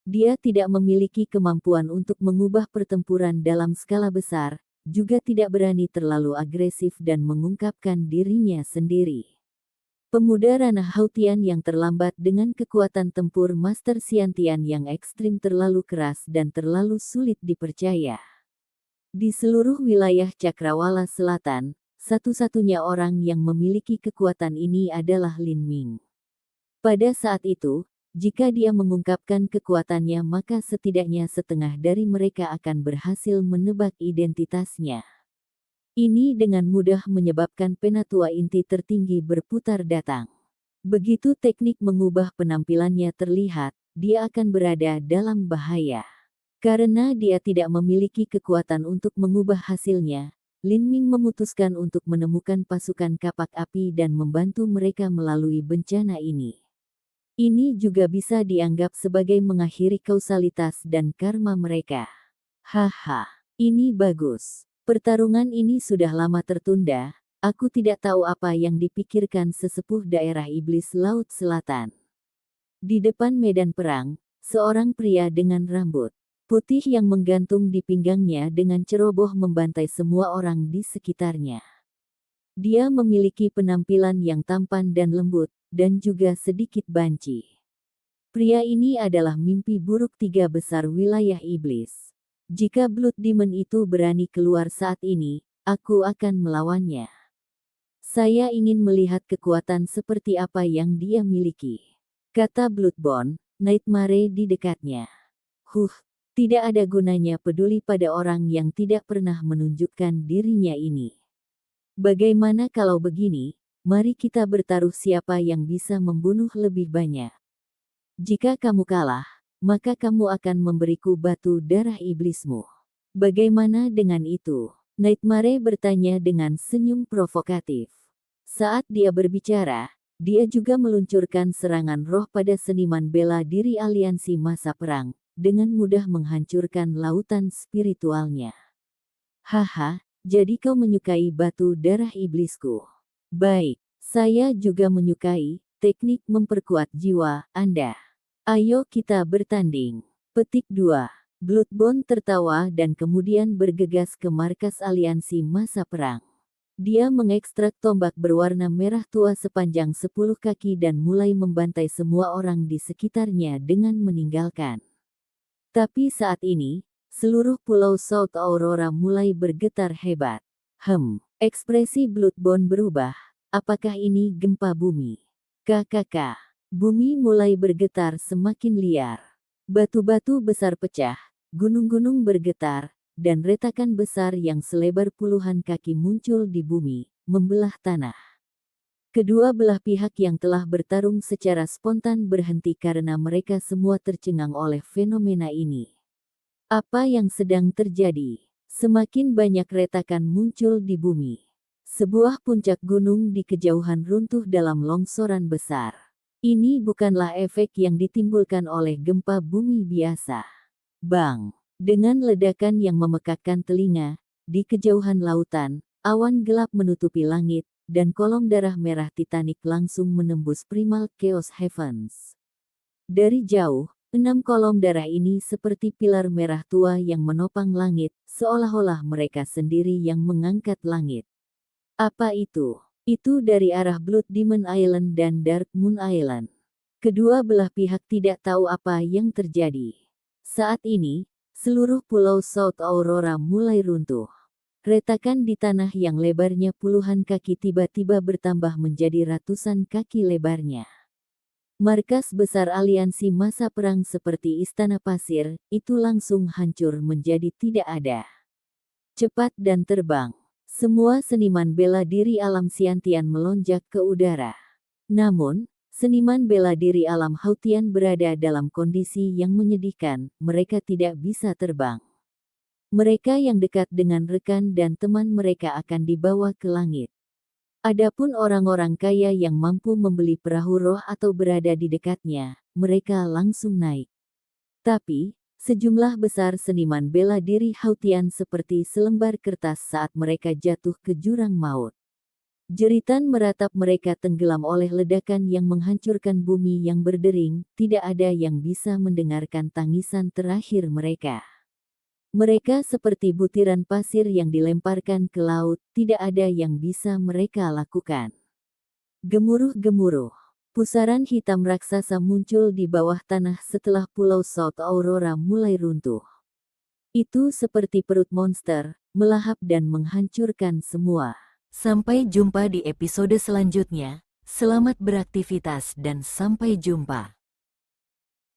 Dia tidak memiliki kemampuan untuk mengubah pertempuran dalam skala besar, juga tidak berani terlalu agresif dan mengungkapkan dirinya sendiri. Pemuda ranah Hautian yang terlambat dengan kekuatan tempur Master Xiantian yang ekstrim terlalu keras dan terlalu sulit dipercaya. Di seluruh wilayah Cakrawala Selatan, satu-satunya orang yang memiliki kekuatan ini adalah Lin Ming. Pada saat itu, jika dia mengungkapkan kekuatannya maka setidaknya setengah dari mereka akan berhasil menebak identitasnya. Ini dengan mudah menyebabkan penatua inti tertinggi berputar datang. Begitu teknik mengubah penampilannya terlihat, dia akan berada dalam bahaya. Karena dia tidak memiliki kekuatan untuk mengubah hasilnya, Lin Ming memutuskan untuk menemukan pasukan kapak api dan membantu mereka melalui bencana ini. Ini juga bisa dianggap sebagai mengakhiri kausalitas dan karma mereka. Haha, ini bagus. Pertarungan ini sudah lama tertunda. Aku tidak tahu apa yang dipikirkan sesepuh daerah iblis Laut Selatan. Di depan medan perang, seorang pria dengan rambut putih yang menggantung di pinggangnya dengan ceroboh membantai semua orang di sekitarnya. Dia memiliki penampilan yang tampan dan lembut, dan juga sedikit banci. Pria ini adalah mimpi buruk tiga besar wilayah iblis. Jika Blood Demon itu berani keluar saat ini, aku akan melawannya. Saya ingin melihat kekuatan seperti apa yang dia miliki, kata Bloodborne, Nightmare di dekatnya. Tidak ada gunanya peduli pada orang yang tidak pernah menunjukkan dirinya ini. Bagaimana kalau begini, mari kita bertaruh siapa yang bisa membunuh lebih banyak. Jika kamu kalah, maka kamu akan memberiku batu darah iblismu. Bagaimana dengan itu? Nightmare bertanya dengan senyum provokatif. Saat dia berbicara, dia juga meluncurkan serangan roh pada seniman bela diri aliansi masa perang, dengan mudah menghancurkan lautan spiritualnya. Haha. Jadi kau menyukai batu darah iblisku. Baik, saya juga menyukai teknik memperkuat jiwa Anda. Ayo kita bertanding. Petik 2. Bloodborne tertawa dan kemudian bergegas ke markas aliansi masa perang. Dia mengekstrak tombak berwarna merah tua sepanjang 10 kaki dan mulai membantai semua orang di sekitarnya dengan meninggalkan. Tapi saat ini, seluruh pulau South Aurora mulai bergetar hebat. Ekspresi Bloodborne berubah. Apakah ini gempa bumi? KKK. Bumi mulai bergetar semakin liar. Batu-batu besar pecah, gunung-gunung bergetar, dan retakan besar yang selebar puluhan kaki muncul di bumi, membelah tanah. Kedua belah pihak yang telah bertarung secara spontan berhenti karena mereka semua tercengang oleh fenomena ini. Apa yang sedang terjadi? Semakin banyak retakan muncul di bumi. Sebuah puncak gunung di kejauhan runtuh dalam longsoran besar. Ini bukanlah efek yang ditimbulkan oleh gempa bumi biasa. Bang! Dengan ledakan yang memekakkan telinga, di kejauhan lautan, awan gelap menutupi langit, dan kolom darah merah Titanic langsung menembus Primal Chaos Heavens. Dari jauh, 6 kolom darah ini seperti pilar merah tua yang menopang langit, seolah-olah mereka sendiri yang mengangkat langit. Apa itu? Itu dari arah Blood Demon Island dan Dark Moon Island. Kedua belah pihak tidak tahu apa yang terjadi. Saat ini, seluruh pulau South Aurora mulai runtuh. Retakan di tanah yang lebarnya puluhan kaki tiba-tiba bertambah menjadi ratusan kaki lebarnya. Markas besar aliansi masa perang seperti Istana Pasir, itu langsung hancur menjadi tidak ada. Cepat dan terbang. Semua seniman bela diri alam Xiantian melonjak ke udara. Namun, seniman bela diri alam Hautian berada dalam kondisi yang menyedihkan, mereka tidak bisa terbang. Mereka yang dekat dengan rekan dan teman mereka akan dibawa ke langit. Adapun orang-orang kaya yang mampu membeli perahu roh atau berada di dekatnya, mereka langsung naik. Tapi, sejumlah besar seniman bela diri Hautian seperti selembar kertas saat mereka jatuh ke jurang maut. Jeritan meratap mereka tenggelam oleh ledakan yang menghancurkan bumi yang berdering, tidak ada yang bisa mendengarkan tangisan terakhir mereka. Mereka seperti butiran pasir yang dilemparkan ke laut, tidak ada yang bisa mereka lakukan. Gemuruh-gemuruh. Pusaran hitam raksasa muncul di bawah tanah setelah pulau South Aurora mulai runtuh. Itu seperti perut monster, melahap dan menghancurkan semua. Sampai jumpa di episode selanjutnya. Selamat beraktivitas dan sampai jumpa.